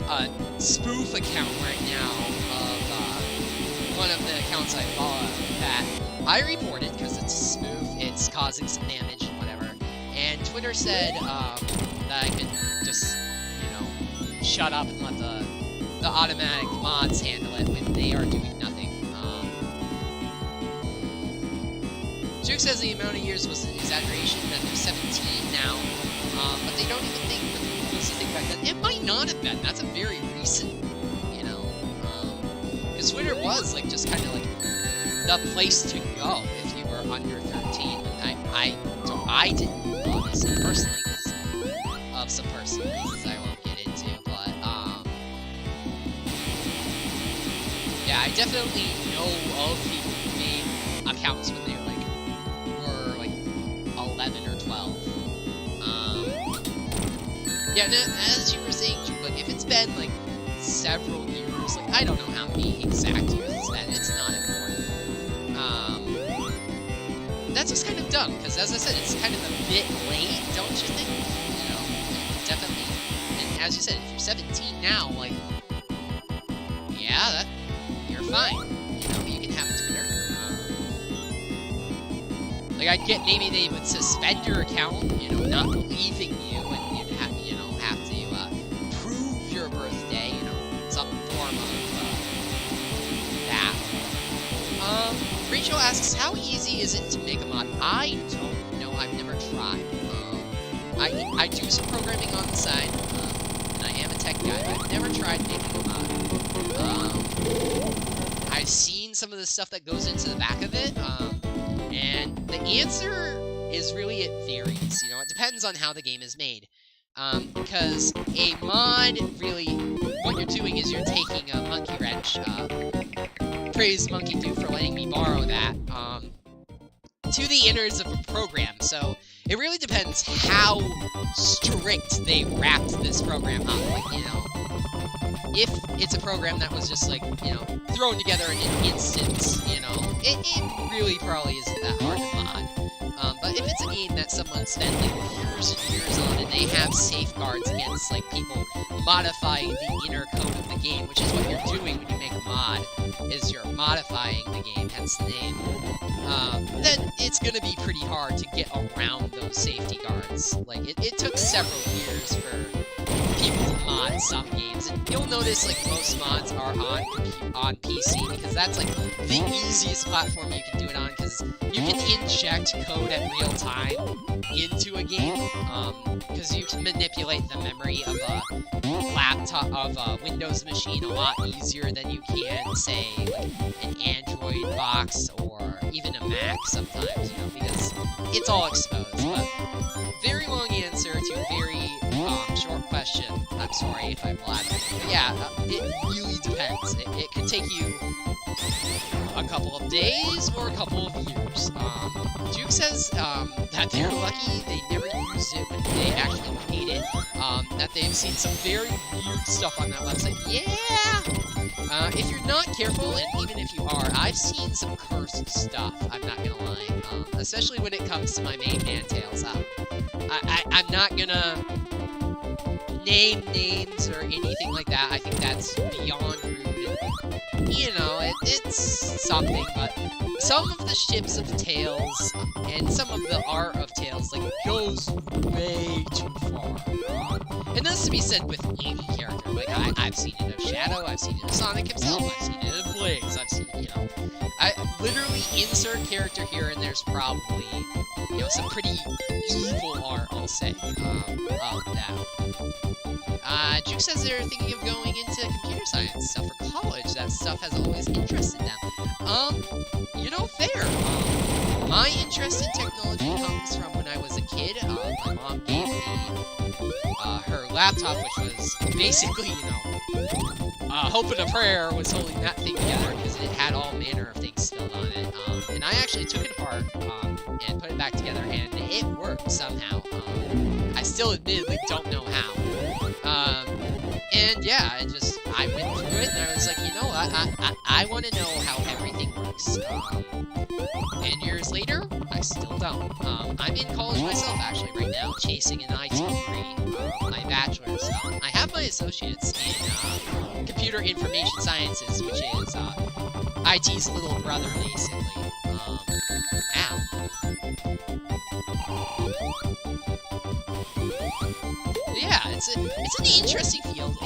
S2: a spoof account right now of, one of the accounts I follow that I reported because it's a spoof, it's causing some damage and whatever, and Twitter said that I could just, you know, shut up and let the automatic mods handle it when they are doing nothing. Juke says the amount of years was an exaggeration, that they're 17 now, but they don't even think that it was a thing back then. It might not have been. That's a very recent, you know, because Twitter was, like, just kind of, like, the place to go if you were under 13. And I didn't know this personally because of some personal reasons I won't get into, but, yeah, I definitely know of people who made accounts when they were 11 or 12. Yeah, and as you were saying, like, if it's been, like, several years, like, I don't know how many exact years it's been, it's not important. That's just kind of dumb, because as I said, it's kind of a bit late, don't you think? You know, definitely. And as you said, if you're 17 now, like, yeah, you're fine. You know, you can have Twitter. Like, I get maybe they would suspend your account, you know, not believing you, and you'd have, you know, have to prove your birthday, you know, some form of that. Rachel asks, how easy is it to make a mod? I don't know. I've never tried. I do some programming on the side, and I am a tech guy, but I've never tried making a mod. I've seen some of the stuff that goes into the back of it, and the answer is really it varies. You know, it depends on how the game is made. Because a mod, really, what you're doing is you're taking a monkey wrench, praise Monkey Dude for letting me borrow that, to the innards of a program. So it really depends how strict they wrapped this program up. Like, you know, if it's a program that was just, like, you know, thrown together in an instant, you know, it really probably isn't that hard to mod. But if it's a game that someone spent, like, years and years on, and they have safeguards against, like, people modifying the inner code of the game, which is what you're doing when you make a mod, is you're modifying the game, hence the name, then it's gonna be pretty hard to get around those safety guards. Like, it took several years for people to mod some games, and you'll notice, like, most mods are on PC, because that's, like, the easiest platform you can do it on, because you can inject code at real time into a game, because you can manipulate the memory of a laptop, of a Windows machine a lot easier than you can, say, like, an Android box, or even a Mac sometimes, you know, because it's all exposed. But very long answer to a very short question. I'm sorry if I blabbed. But yeah, it really depends. It could take you a couple of days or a couple of years. Juke says that they're lucky they never used it when they actually made it. That they've seen some very weird stuff on that website. Yeah! If you're not careful, and even if you are, I've seen some cursed stuff, I'm not gonna lie. Especially when it comes to my main man, Tails. I'm not gonna name names or anything like that. I think that's beyond rude. And, you know, it's something, but some of the ships of Tails and some of the art of Tails, like, goes way too far. And that's to be said with any character. Like, I've seen it of Shadow, I've seen it of Sonic himself, I've seen it of Blaze, I've seen, you know, I literally insert character here, and there's probably, you know, some pretty evil art, I'll say, of that. Juke says they're thinking of going into computer science stuff for college. That stuff has always interested them. You know, fair. My interest in technology comes from when I was a kid. My mom gave me her laptop, which was basically, you know, hope and a prayer was holding that thing together, because it had all manner of things spilled on it. And I actually took it apart and put it back together, and it worked somehow. I still admittedly don't know how. And yeah, I went through it, and I was like, you know, I want to know how everything works. And years later, I still don't. I'm in college myself, actually, right now, chasing an IT degree, my bachelor's. I have my associates in computer information sciences, which is IT's little brother, basically. Ow. Yeah, it's an interesting field.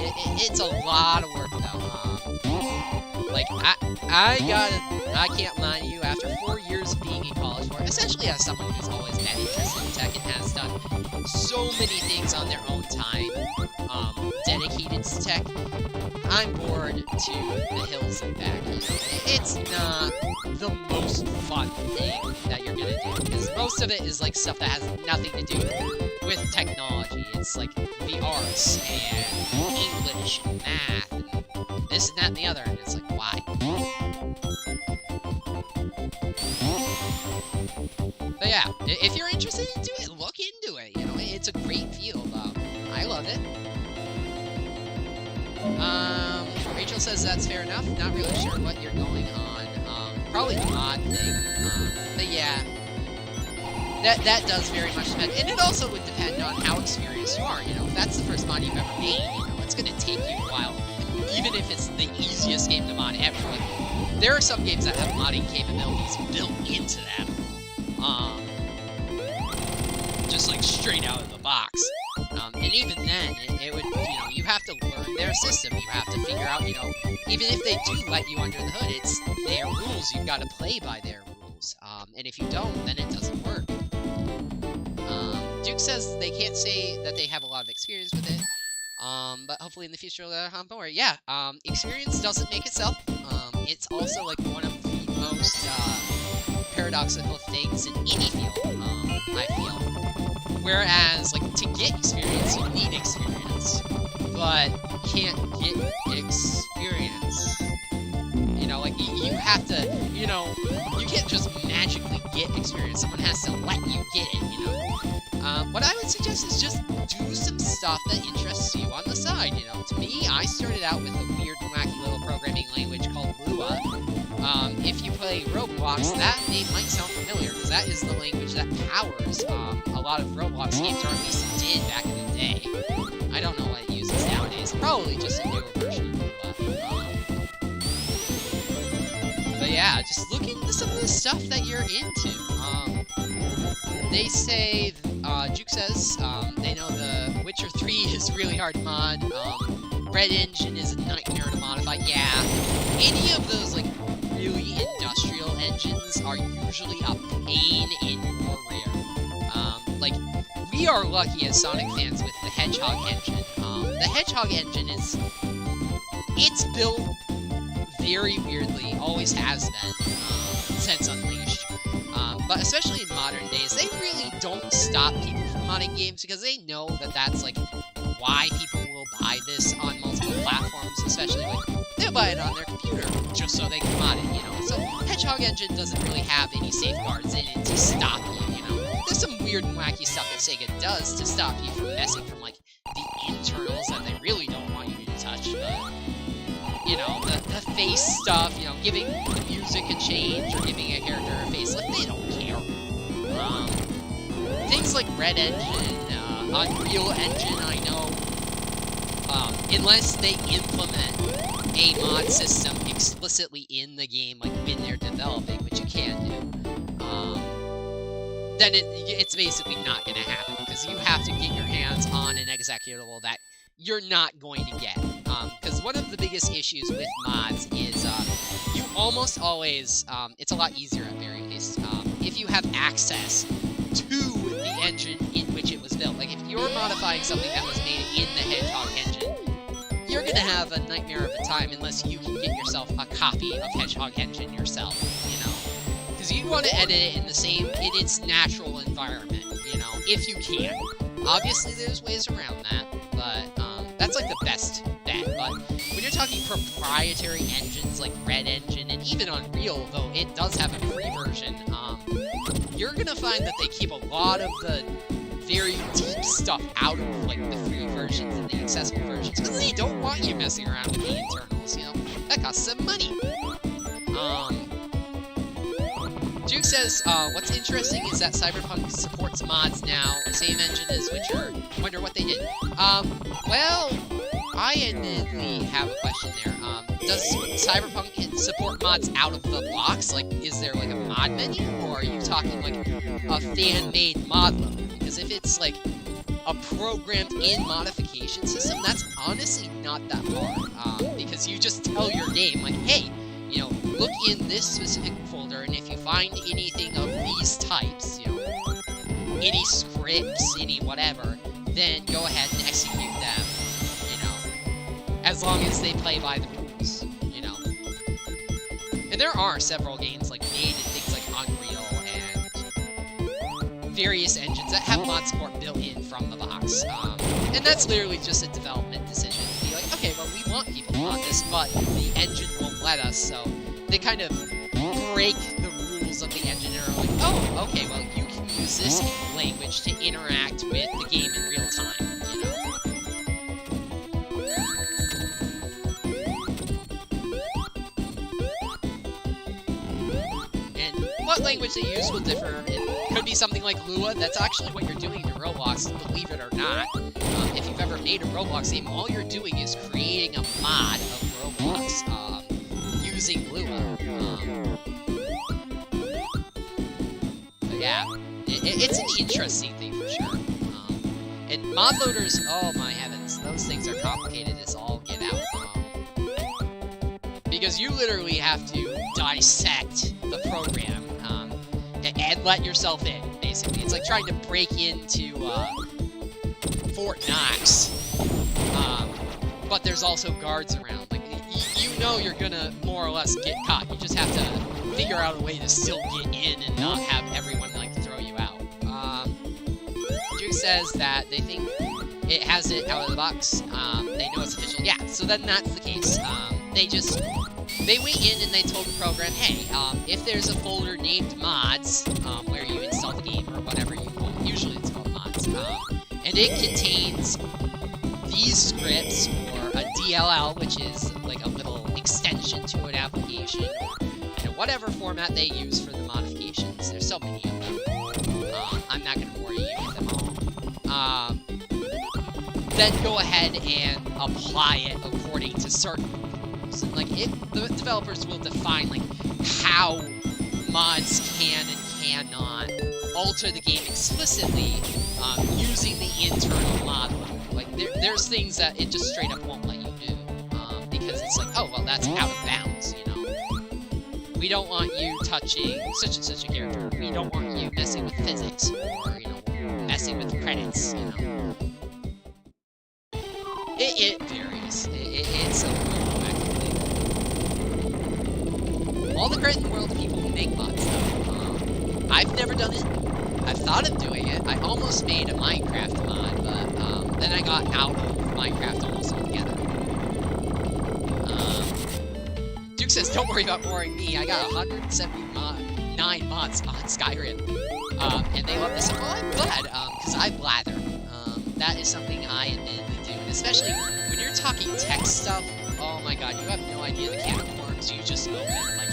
S2: It's a lot of work, though. Like, I can't lie to you, after 4 years course, being in college for, especially as someone who's always been interested in tech and has done so many things on their own time, dedicated to tech, I'm bored to the hills and back. You know, it's not the most fun thing that you're gonna do, because most of it is like stuff that has nothing to do with technology. It's like the arts and English and math and this and that and the other, and it's like, why? But yeah, if you're interested into it, look into it. You know, it's a great field. I love it. Rachel says that's fair enough. Not really sure what you're going on. Probably the mod thing. But yeah, that does very much depend. And it also would depend on how experienced you are. You know, if that's the first mod you've ever made, you know, it's gonna take you a while. Even if it's the easiest game to mod ever. Like, there are some games that have modding capabilities built into them. Just like straight out of the box. And even then, it would, you know, you have to learn their system. You have to figure out, you know, even if they do let you under the hood, it's their rules. You've got to play by their rules. And if you don't, then it doesn't work. Duke says they can't say that they have a lot of experience with it. But hopefully in the future they'll don't worry. Yeah, experience doesn't make itself. It's also like one of the most paradoxical things in any field, I feel. Whereas, like, to get experience, you need experience. But you can't get experience. You know, like, you have to, you know, you can't just magically get experience. Someone has to let you get it, you know? What I would suggest is just do some stuff that interests you on the side, you know? To me, I started out with a weird, wacky little programming language called Lua. If you play Roblox, that name might sound familiar, because that is the language that powers a lot of Roblox games, or at least it did back in the day. I don't know what it uses nowadays. Probably just a newer version of Lua. But yeah, just look into some of the stuff that you're into. They say, Juke says, they know the Witcher 3 is really hard to mod. Red Engine is a nightmare to modify. Yeah, any of those, like, really industrial engines are usually a pain in your rear. Like, we are lucky as Sonic fans with the Hedgehog engine. The Hedgehog engine it's built very weirdly, always has been, since Unleashed. But especially in modern days, they really don't stop people from modding games, because they know that that's, like, why people will buy this on multiple platforms, especially, like, they'll buy it on their computer just so they can mod it, you know? So, Hedgehog Engine doesn't really have any safeguards in it to stop you, you know? There's some weird and wacky stuff that Sega does to stop you from messing from, like, the internals that they really don't want you to touch, but, you know, the face stuff, you know, giving the music a change or giving a character a facelift, they don't care. Things like Red Engine, Unreal Engine, I know, unless they implement a mod system explicitly in the game, like when they're developing, which you can do, then it's basically not going to happen, because you have to get your hands on an executable that you're not going to get. Because one of the biggest issues with mods is you almost always, it's a lot easier at very least, if you have access to the engine in which it was built. Like, if you're modifying something that was made in the Hedgehog engine, you're gonna have a nightmare of a time unless you can get yourself a copy of Hedgehog engine yourself, you know? Because you want to edit it in its natural environment, you know, if you can. Obviously, there's ways around that, but that's like the best bet. But when you're talking proprietary engines like Red Engine, and even Unreal, though it does have a free version, you're gonna find that they keep a lot of the very deep stuff out of, like, the free versions and the accessible versions, because they don't want you messing around with the internals, you know? That costs some money. Juke says, what's interesting is that Cyberpunk supports mods now, same engine as Witcher. Wonder what they did. Well, I admittedly have a question there. Does Cyberpunk support mods out of the box? Like, is there, like, a mod menu? Or are you talking, like, a fan-made mod level? Because if it's, like, a programmed-in modification system, that's honestly not that hard. Because you just tell your game, like, hey, you know, look in this specific folder, and if you find anything of these types, you know, any scripts, any whatever, then go ahead and execute them, you know, as long as they play by the rules, you know. And there are several games like made in things like Unreal and various engines that have mod support built in from the box. And that's literally just a development decision to be like, okay, well, we want people to mod this, but the engine won't let us, so they kind of break the rules of the engine and are like, oh, okay, well, you can use this language to interact with the game in real time, you know? And what language they use will differ. It could be something like Lua. That's actually what you're doing in Roblox, believe it or not. If you've ever made a Roblox game, all you're doing is creating a mod of Roblox using Lua. But yeah, it's an interesting thing for sure. And mod loaders, oh my heavens, those things are complicated as all get out. Because you literally have to dissect the program and let yourself in, basically. It's like trying to break into Fort Knox, but there's also guards around. Like, you know you're gonna more or less get caught. You just have to figure out a way to still get in and not have everyone, like, throw you out. Duke says that they think it has it out of the box. They know it's official. Yeah, so then that's the case. They went in and they told the program, hey, if there's a folder named mods, where you install the game or whatever you want, usually it's called mods, and it contains these scripts or a DLL, which is like a little extension to an application, or you know, whatever format they use for the modifications. There's so many of them. I'm not going to bore you with them all. Then go ahead and apply it according to certain rules. And, like, the developers will define, like, how mods can and cannot alter the game explicitly using the internal mod loader. Like, there's things that it just straight up won't let you do, because it's like, oh, well, that's out of bounds, you know? We don't want you touching such and such a character. We don't want you messing with physics, or, you know, messing with credits, you know? It varies. It's a weird thing. All the credit in the world to people who make mods, though. I've never done it. I've thought of doing it. I almost made a Minecraft mod, but then I got out of Minecraft almost altogether. Duke says, don't worry about boring me. I got 179 mods on Skyrim. And they love this. Well, I'm glad, because I blather. That is something I admittedly do. And especially when you're talking tech stuff, oh my god, you have no idea the can of worms you just opened. Like,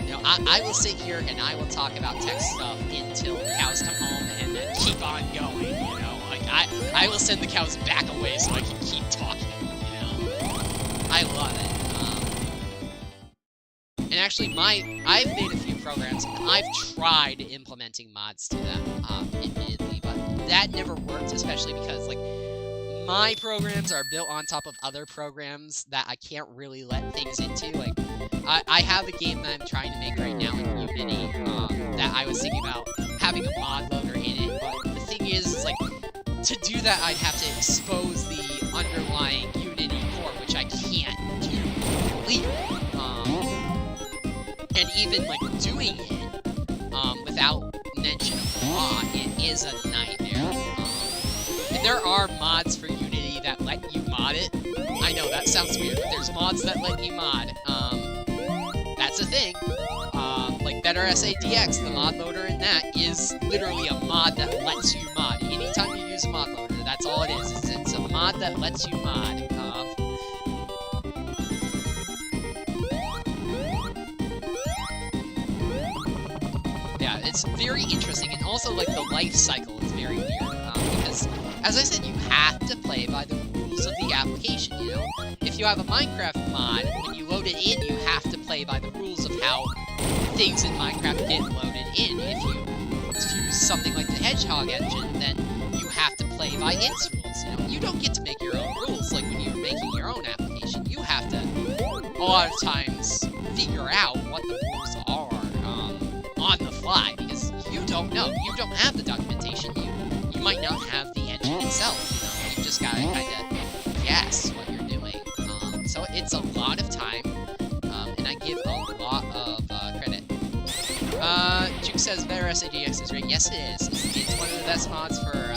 S2: you know, I will sit here and I will talk about tech stuff until the cows come home and then keep on going, you know? Like, I will send the cows back away so I can keep talking, you know? I love it. And actually, I've made a few programs, and I've tried implementing mods to them, admittedly, but that never worked, especially because, like, my programs are built on top of other programs that I can't really let things into. Like, I have a game that I'm trying to make right now in Unity, that I was thinking about having a mod loader in it, but the thing is, like, to do that, I'd have to expose the underlying Unity core, which I can't do legally. And even, like, doing it, without mention of law, it is a nightmare. And there are mods for Unity that let you mod it. I know, that sounds weird, but there's mods that let you mod. That's a thing. Like Better SADX, the mod loader in that is literally a mod that lets you mod. Anytime you use a mod loader, that's all it is. It's a mod that lets you mod. Yeah, it's very interesting, and also, like, the life cycle is very weird, because, as I said, you have to play by the rules of the application, you know? If you have a Minecraft mod, when you load it in, you have to play by the rules of how things in Minecraft get loaded in. If you use something like the Hedgehog engine, then you have to play by its rules, you know? You don't get to make your own rules, like when you're making your own application. You have to, a lot of times, figure out what the rules are on the fly, because you don't know. You don't have the documentation. You might not have the engine itself. You just gotta kind of guess what you're doing. So it's a lot of time, and I give a lot of credit. Juke says Virus AGX is great. Yes, it is. It's one of the best mods for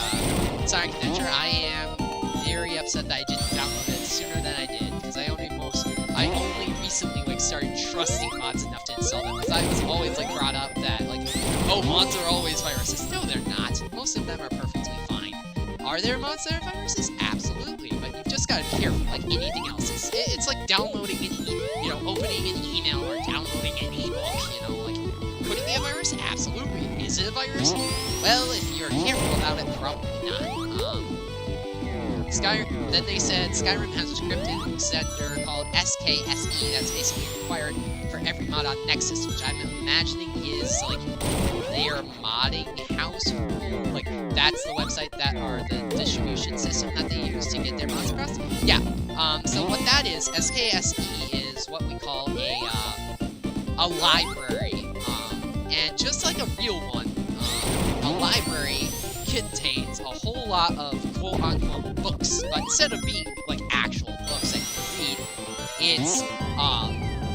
S2: Sonic Adventure. I am very upset that I didn't download it sooner than I did, because I only recently started trusting mods enough to install them, because I was always brought up that oh, mods are always viruses. No, they're not. Most of them are perfectly fine. Are there mods that are viruses? Absolutely, but you've just got to be careful, like anything else. It's like downloading an opening an email or downloading an ebook. Could it be a virus? Absolutely. Is it a virus? Well, if you're careful about it, probably not. Then they said Skyrim has a scripted extender called SKSE that's basically required for every mod on Nexus, which I'm imagining is their modding house. That's the website the distribution system that they use to get their mods across. Yeah. So what that is, SKSE is what we call a library. And just like a real one, a library contains a whole lot of quote-unquote books, but instead of being actual books that you read, it's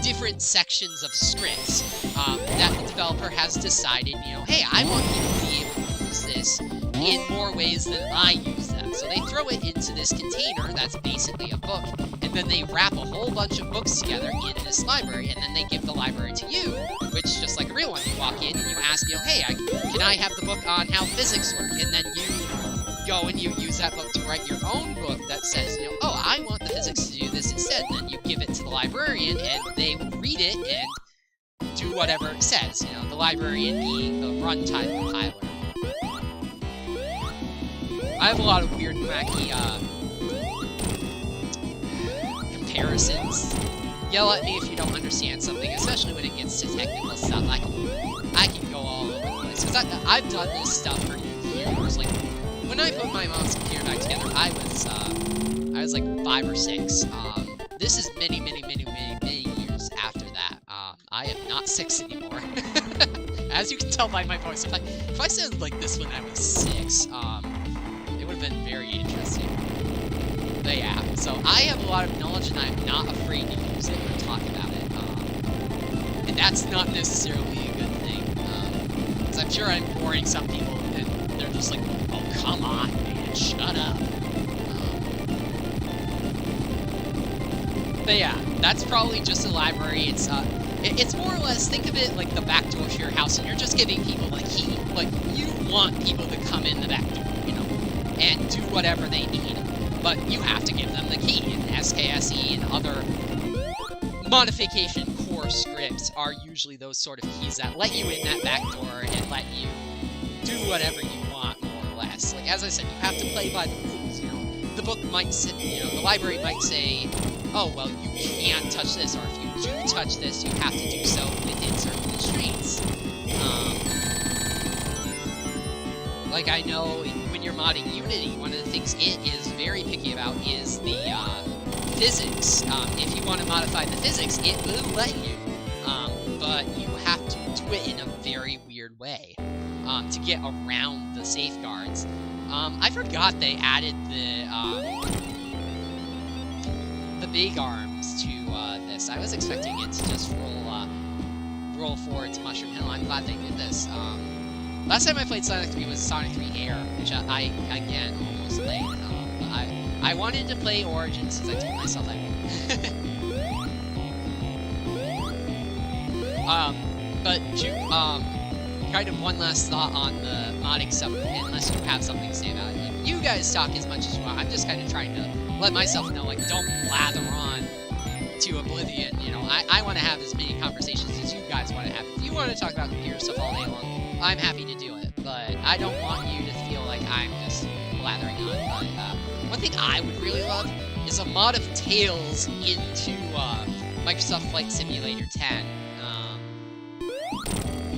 S2: different sections of scripts that the developer has decided, hey, I want people to be able to use this in more ways than I use them. So they throw it into this container that's basically a book, and then they wrap a whole bunch of books together in this library, and then they give the library to you, which, just like a real one, you walk in and you ask, hey, can I have the book on how physics work? And then you go and you use that book to write your own book that says, oh, I want the physics to do this instead. And then you give it to the librarian, and they read it and do whatever it says. The librarian being the runtime compiler. I have a lot of weird, wacky comparisons. Yell at me if you don't understand something, especially when it gets to technical stuff. I can go all over the place, because I've done this stuff for years. When I put my mom's computer back together, I was 5 or 6. This is many years after that. I am not 6 anymore. As you can tell by my voice, if I sounded like this when I was 6, it would have been very interesting. But yeah, so I have a lot of knowledge, and I'm not afraid to use it or talk about it. And that's not necessarily a good thing, because I'm sure I'm boring some people, and they're just like, oh, come on, man, shut up. But yeah, that's probably just a library. It's more or less, think of it like the back door to your house, and you're just giving people a key. You want people to come in the back door, and do whatever they need. But you have to give them the key, and SKSE and other modification core scripts are usually those sort of keys that let you in that back door and let you do whatever you want, more or less. As I said, you have to play by the rules, The book might say, the library might say, oh, well, you can't touch this, or if you do touch this, you have to do so within certain constraints. I know when you're modding Unity, one of the things it is very picky about is the physics. If you want to modify the physics, it will let you, but you have to do it in a very weird way to get around the safeguards. I forgot they added the big arms to this. I was expecting it to just roll forward to Mushroom Hill. I'm glad they did this. Last time I played Sonic 3 was Sonic 3 Air, which I again, almost played. But I wanted to play Origins since I told myself I would. But, kind of one last thought on the modding stuff, unless you have something to say about it. You guys talk as much as you want. I'm just kind of trying to let myself know, don't blather on to oblivion, I want to have as many conversations as you guys want to have. If you want to talk about computer stuff all day long, I'm happy to do it, but I don't want you to feel like I'm just blathering on. But one thing I would really love is a mod of Tails into Microsoft Flight Simulator 10,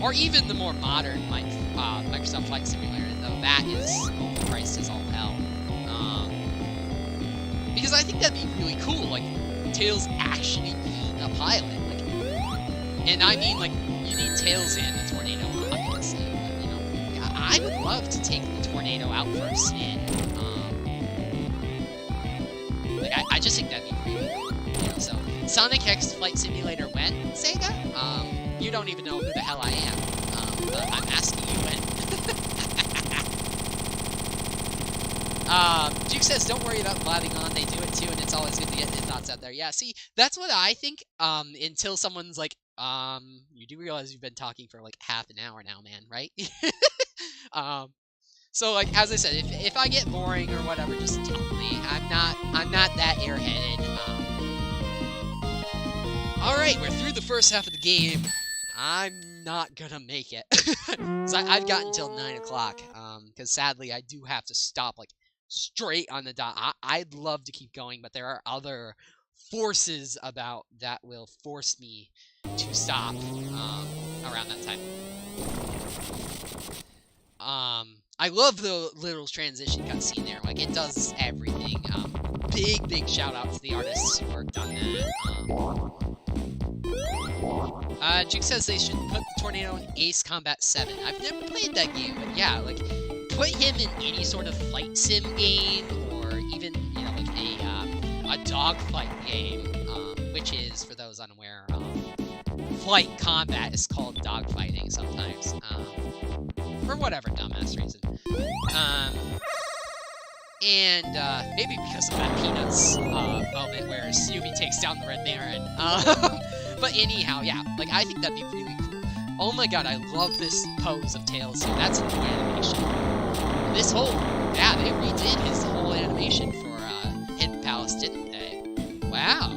S2: or even the more modern Microsoft Flight Simulator, though that is overpriced as all hell. Because I think that'd be really cool, Tails actually being a pilot. And I mean, like, you need Tails and the tornado, obviously. But, you know, I would love to take the tornado out for a spin. Like, I just think that'd be really cool. You know, so, Sonic X Flight Simulator when, Sega? You don't even know who the hell I am. But I'm asking you when. Duke says, don't worry about blabbing on, they do it too, and it's always good to get your thoughts out there. Yeah, see, that's what I think, until someone's like, you do realize you've been talking for like half an hour now, man, right? So like, as I said, if I get boring or whatever, just tell me. I'm not that airheaded. Alright, we're through the first half of the game. I'm not gonna make it. So I've got until 9 o'clock, because sadly I do have to stop, like, straight on the dot. I'd love to keep going, but there are other forces about that will force me to stop, around that time. I love the little transition cutscene there. Like, it does everything. Big shout out to the artists who worked on that. Juke says they should put the tornado in Ace Combat 7. I've never played that game, but yeah, like, put him in any sort of flight sim game, or even, you know, like a dogfight game, which is, for those unaware, flight combat is called dogfighting sometimes, for whatever dumbass reason. And maybe because of that Peanuts moment where Snoopy takes down the Red Baron. But anyhow, yeah, like, I think that'd be really cool. Oh my god, I love this pose of Tails here. That's a new animation. This whole, yeah, they redid his whole animation for Hidden Palace, didn't they? Wow.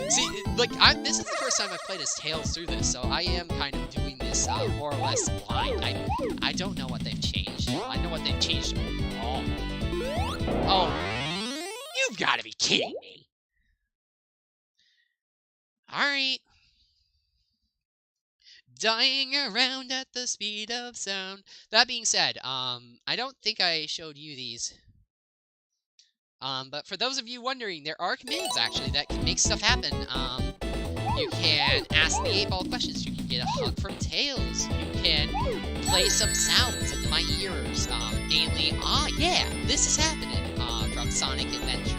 S2: See, like, this is the first time I've played as Tails through this, so I am kind of doing this more or less blind. I don't know what they've changed. I know what they've changed overall. Oh, you've got to be kidding me. Alright. Dying around at the speed of sound. That being said, I don't think I showed you these. But for those of you wondering, there are commands, actually, that can make stuff happen. You can ask the 8-ball questions. You can get a hug from Tails. You can play some sounds into my ears. Namely, yeah, this is happening. From Sonic Adventure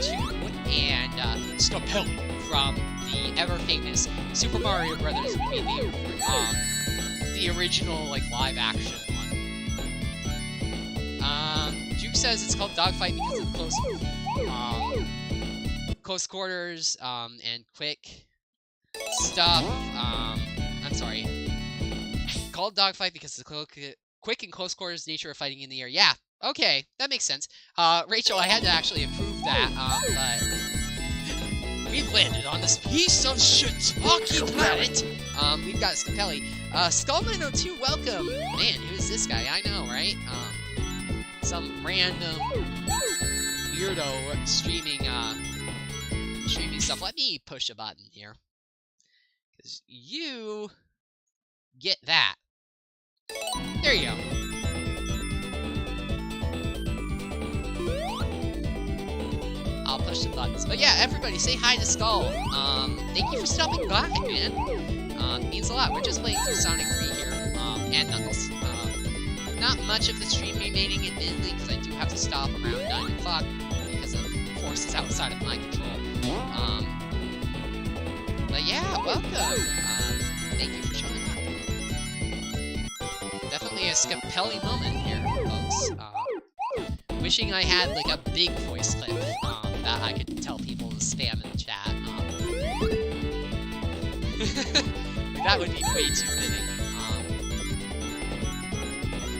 S2: 2 and Scopelli from the ever-famous Super Mario Brothers movie, the original, like, live-action one. Juke says it's called Dogfight because of close quarters, and quick stuff. I'm sorry. Called Dogfight because of the quick and close quarters nature of fighting in the air. Yeah, okay, that makes sense. Rachel, I had to actually approve that, but we've landed on this piece of shiitake planet. We've got Scopelli. Skull902, welcome. Man, who is this guy? I know, right? Some random weirdo streaming stuff. Let me push a button here. Because you get that. There you go. I'll push the buttons. But yeah, everybody say hi to Skull. Thank you for stopping by, man. It means a lot. We're just playing through Sonic 3 here, and Knuckles. Not much of the stream remaining, admittedly, because I do have to stop around 9 o'clock because of forces outside of my control. But yeah, welcome. Thank you for showing up. Definitely a Scopelli moment here, folks. Wishing I had, like, a big voice clip that I could tell people to spam in the chat. That would be way too fitting.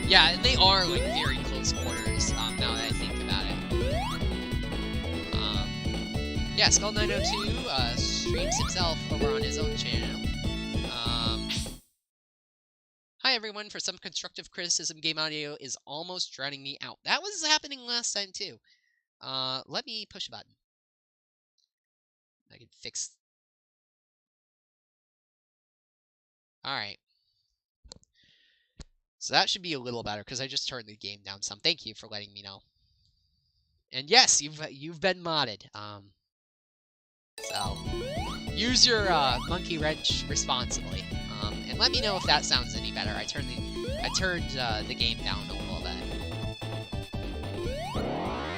S2: Yeah, and they are, like, very close quarters, now that I think about it. Yeah, Skull902 streams himself over on his own channel. Hi everyone, for some constructive criticism, game audio is almost drowning me out. That was happening last time too. Let me push a button. I can fix... Alright. So that should be a little better, because I just turned the game down some. Thank you for letting me know. And yes, you've been modded. So use your monkey wrench responsibly. And let me know if that sounds any better. I turned the game down a little bit.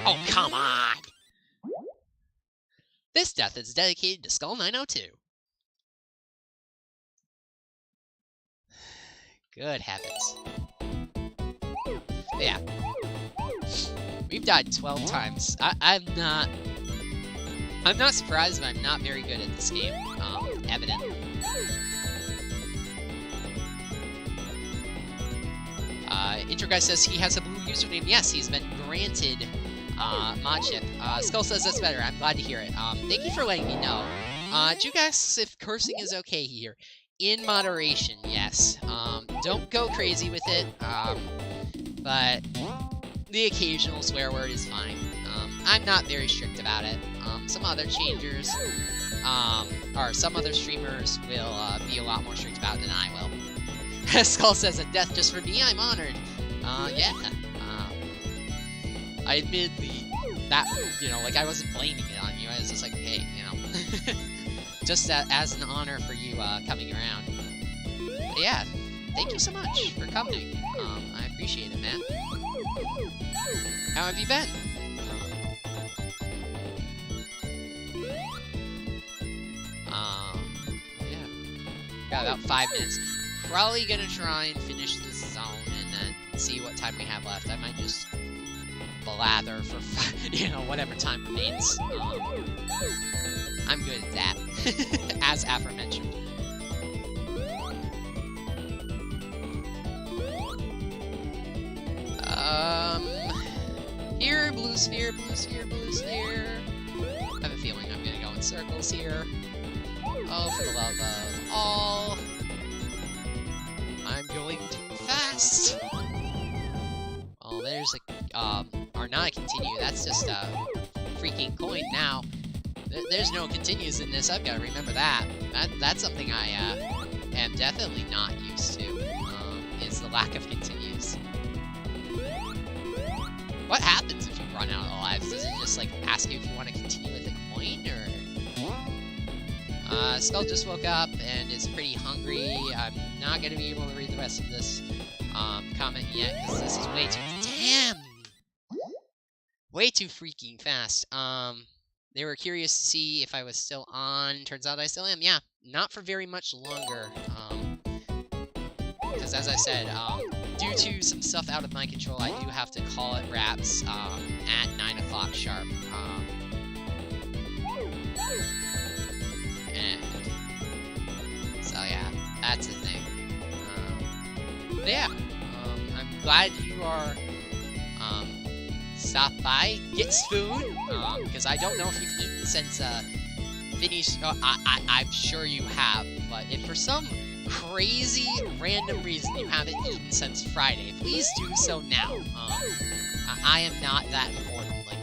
S2: Oh, come on! This death is dedicated to Skull 902. Good heavens. But yeah. We've died 12 times. I'm not surprised, but I'm not very good at this game, evidently. Intro Guy says he has a blue username. Yes, he's been granted mod chip. Skull says that's better. I'm glad to hear it. Thank you for letting me know. Do you guys if cursing is okay here? In moderation, yes. Don't go crazy with it. But the occasional swear word is fine. I'm not very strict about it. Some other changers, or some other streamers will be a lot more strict about it than I will. Skull says a death just for me, I'm honored. Yeah. I admittedly, that, you know, like, I wasn't blaming it on you. I was just like, hey, you know, just as an honor for you coming around. But yeah, thank you so much for coming. I appreciate it, man. How have you been? Yeah. Got about 5 minutes. Probably gonna try and finish this zone and then see what time we have left. I might just blather for, you know, whatever time remains. I'm good at that, as aforementioned. Here, blue sphere, blue sphere, blue sphere. I have a feeling I'm gonna go in circles here. Oh, for the love of all. I'm going too fast. Well, there's a, or not a continue, that's just a freaking coin now. There's no continues in this, I've got to remember that. That's something I am definitely not used to, is the lack of continues. What happens if you run out of lives? Does it just, like, ask you if you want to continue with a coin, or...? Skull just woke up and is pretty hungry. I'm not going to be able to read the rest of this comment yet, because this is way too... Damn! Way too freaking fast. They were curious to see if I was still on. Turns out I still am. Yeah, not for very much longer. Because as I said, due to some stuff out of my control, I do have to call it wraps at 9 o'clock sharp. So yeah, that's the thing. But yeah, I'm glad you are stopped by. Get food, because I don't know if you've eaten since Vinny's. I'm sure you have, but if for some crazy random reason you haven't eaten since Friday, please do so now. I am not that important. Like,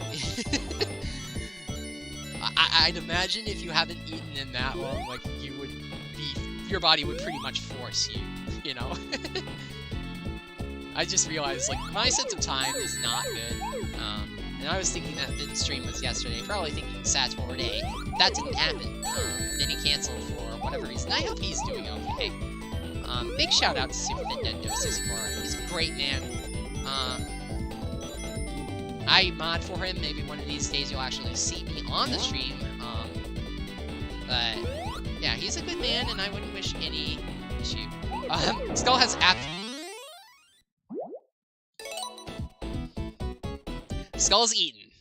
S2: I'd imagine if you haven't eaten in that long, like you would be, your body would pretty much force you, you know. I just realized, like, my sense of time is not good. And I was thinking that Vin's stream was yesterday, probably thinking Saturday. That didn't happen. Vinny canceled for whatever reason. I hope he's doing okay. Big shout out to Super Nintendo 64. He's a great man. I mod for him. Maybe one of these days you'll actually see me on the stream. But yeah, he's a good man, and I wouldn't wish any issue. Skull has Skull's eaten.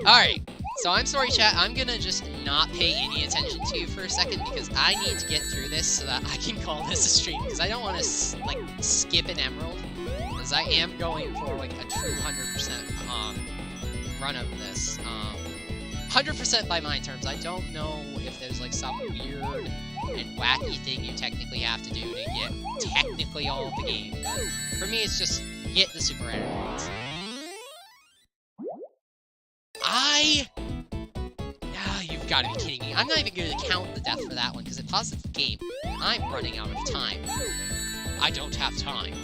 S2: Alright, so I'm sorry, chat. I'm gonna just not pay any attention to you for a second because I need to get through this so that I can call this a stream. Because I don't want to, like, skip an emerald. Because I am going for, like, a true 100% run of this. 100% by my terms. I don't know if there's, like, some weird and wacky thing you technically have to do to get technically all of the game. But for me, it's just get the super emeralds. You've got to be kidding me. I'm not even going to count the death for that one, because it pauses the game, and I'm running out of time. I don't have time.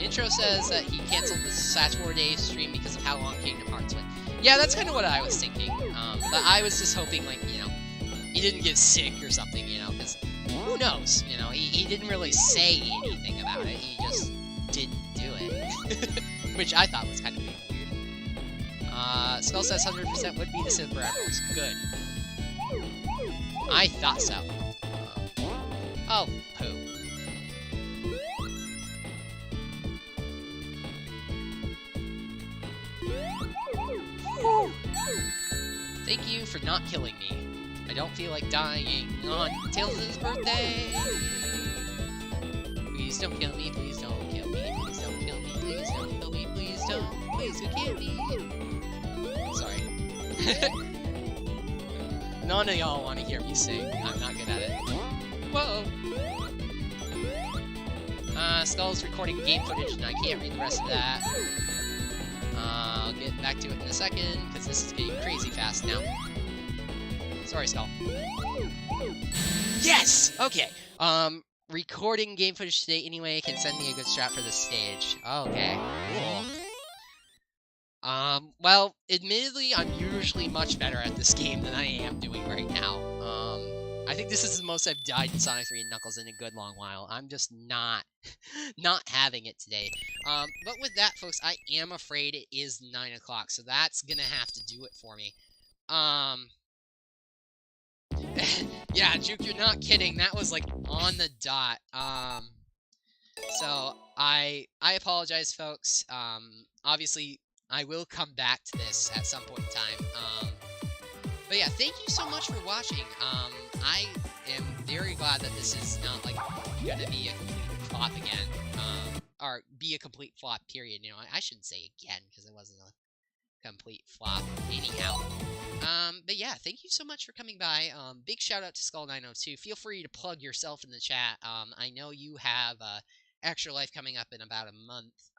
S2: Intro says that he canceled the Saturday Day stream because of how long Kingdom Hearts went. Yeah, that's kind of what I was thinking. But I was just hoping, like, you know, he didn't get sick or something, you know, because who knows? You know, he didn't really say anything about it. He just didn't do it, which I thought was kind of weird. Skull says 100% would be the Silver Emeralds. Good. I thought so. Oh, poo. Thank you for not killing me. I don't feel like dying on Tails' birthday. Please don't kill me, please don't kill me, please don't kill me, please don't kill me, please don't kill me. Sorry. None of y'all want to hear me sing. I'm not good at it. Whoa! Skull's recording game footage, and I can't read the rest of that. I'll get back to it in a second, because this is getting crazy fast now. Sorry, Skull. Yes! Okay. Recording game footage today anyway can send me a good strat for this stage. Okay, cool. Well, admittedly, I'm usually much better at this game than I am doing right now. I think this is the most I've died in Sonic 3 and Knuckles in a good long while. I'm just not having it today. But with that, folks, I am afraid it is 9 o'clock, so that's gonna have to do it for me. Yeah, Juke, you're not kidding. That was, like, on the dot. So, I apologize, folks. Obviously, I will come back to this at some point in time. But yeah, thank you so much for watching. I am very glad that this is not, like, gonna be a complete flop again. Or be a complete flop, period. You know, I shouldn't say again, because it wasn't a complete flop anyhow. But yeah, thank you so much for coming by. Big shout out to Skull902. Feel free to plug yourself in the chat. I know you have Extra Life coming up in about a month.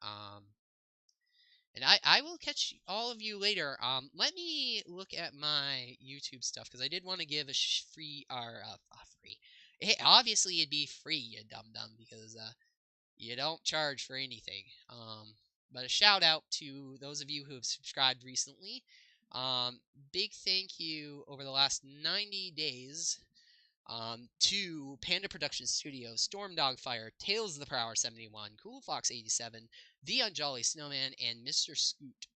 S2: And I will catch all of you later. Let me look at my YouTube stuff, because I did want to give a free, free. Obviously, it'd be free, you dum-dum, because you don't charge for anything. But a shout out to those of you who have subscribed recently. Big thank you over the last 90 days to Panda Production Studios, Storm Dogfire, Tails Prower 71, Cool Fox 87, The Unjolly Snowman, and Mr. Scoot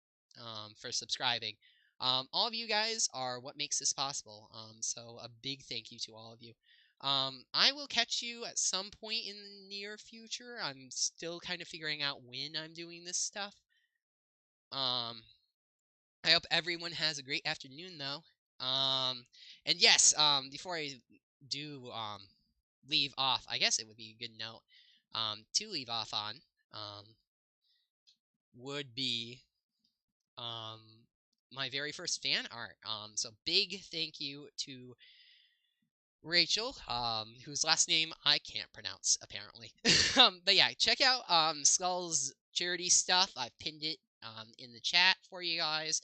S2: for subscribing. All of you guys are what makes this possible, so a big thank you to all of you. I will catch you at some point in the near future. I'm still kind of figuring out when I'm doing this stuff. I hope everyone has a great afternoon, though. And yes, before I do leave off, I guess it would be a good note to leave off on would be my very first fan art. So big thank you to Rachel, whose last name I can't pronounce, apparently. But yeah, check out Skull's charity stuff. I've pinned it in the chat for you guys.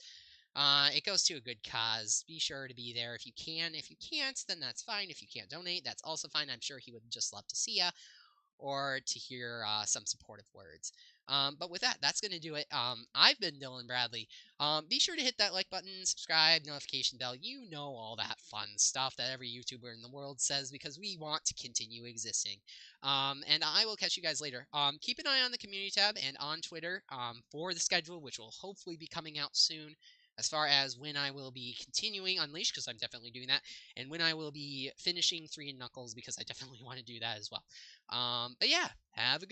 S2: It goes to a good cause. Be sure to be there if you can. If you can't, then that's fine. If you can't donate, that's also fine. I'm sure he would just love to see ya or to hear some supportive words. But with that, that's going to do it. I've been Dylan Bradley. Be sure to hit that like button, subscribe, notification bell. You know all that fun stuff that every YouTuber in the world says, because we want to continue existing. And I will catch you guys later. Keep an eye on the community tab and on Twitter for the schedule, which will hopefully be coming out soon, as far as when I will be continuing Unleash, because I'm definitely doing that, and when I will be finishing 3 and Knuckles, because I definitely want to do that as well. But yeah, have a good one.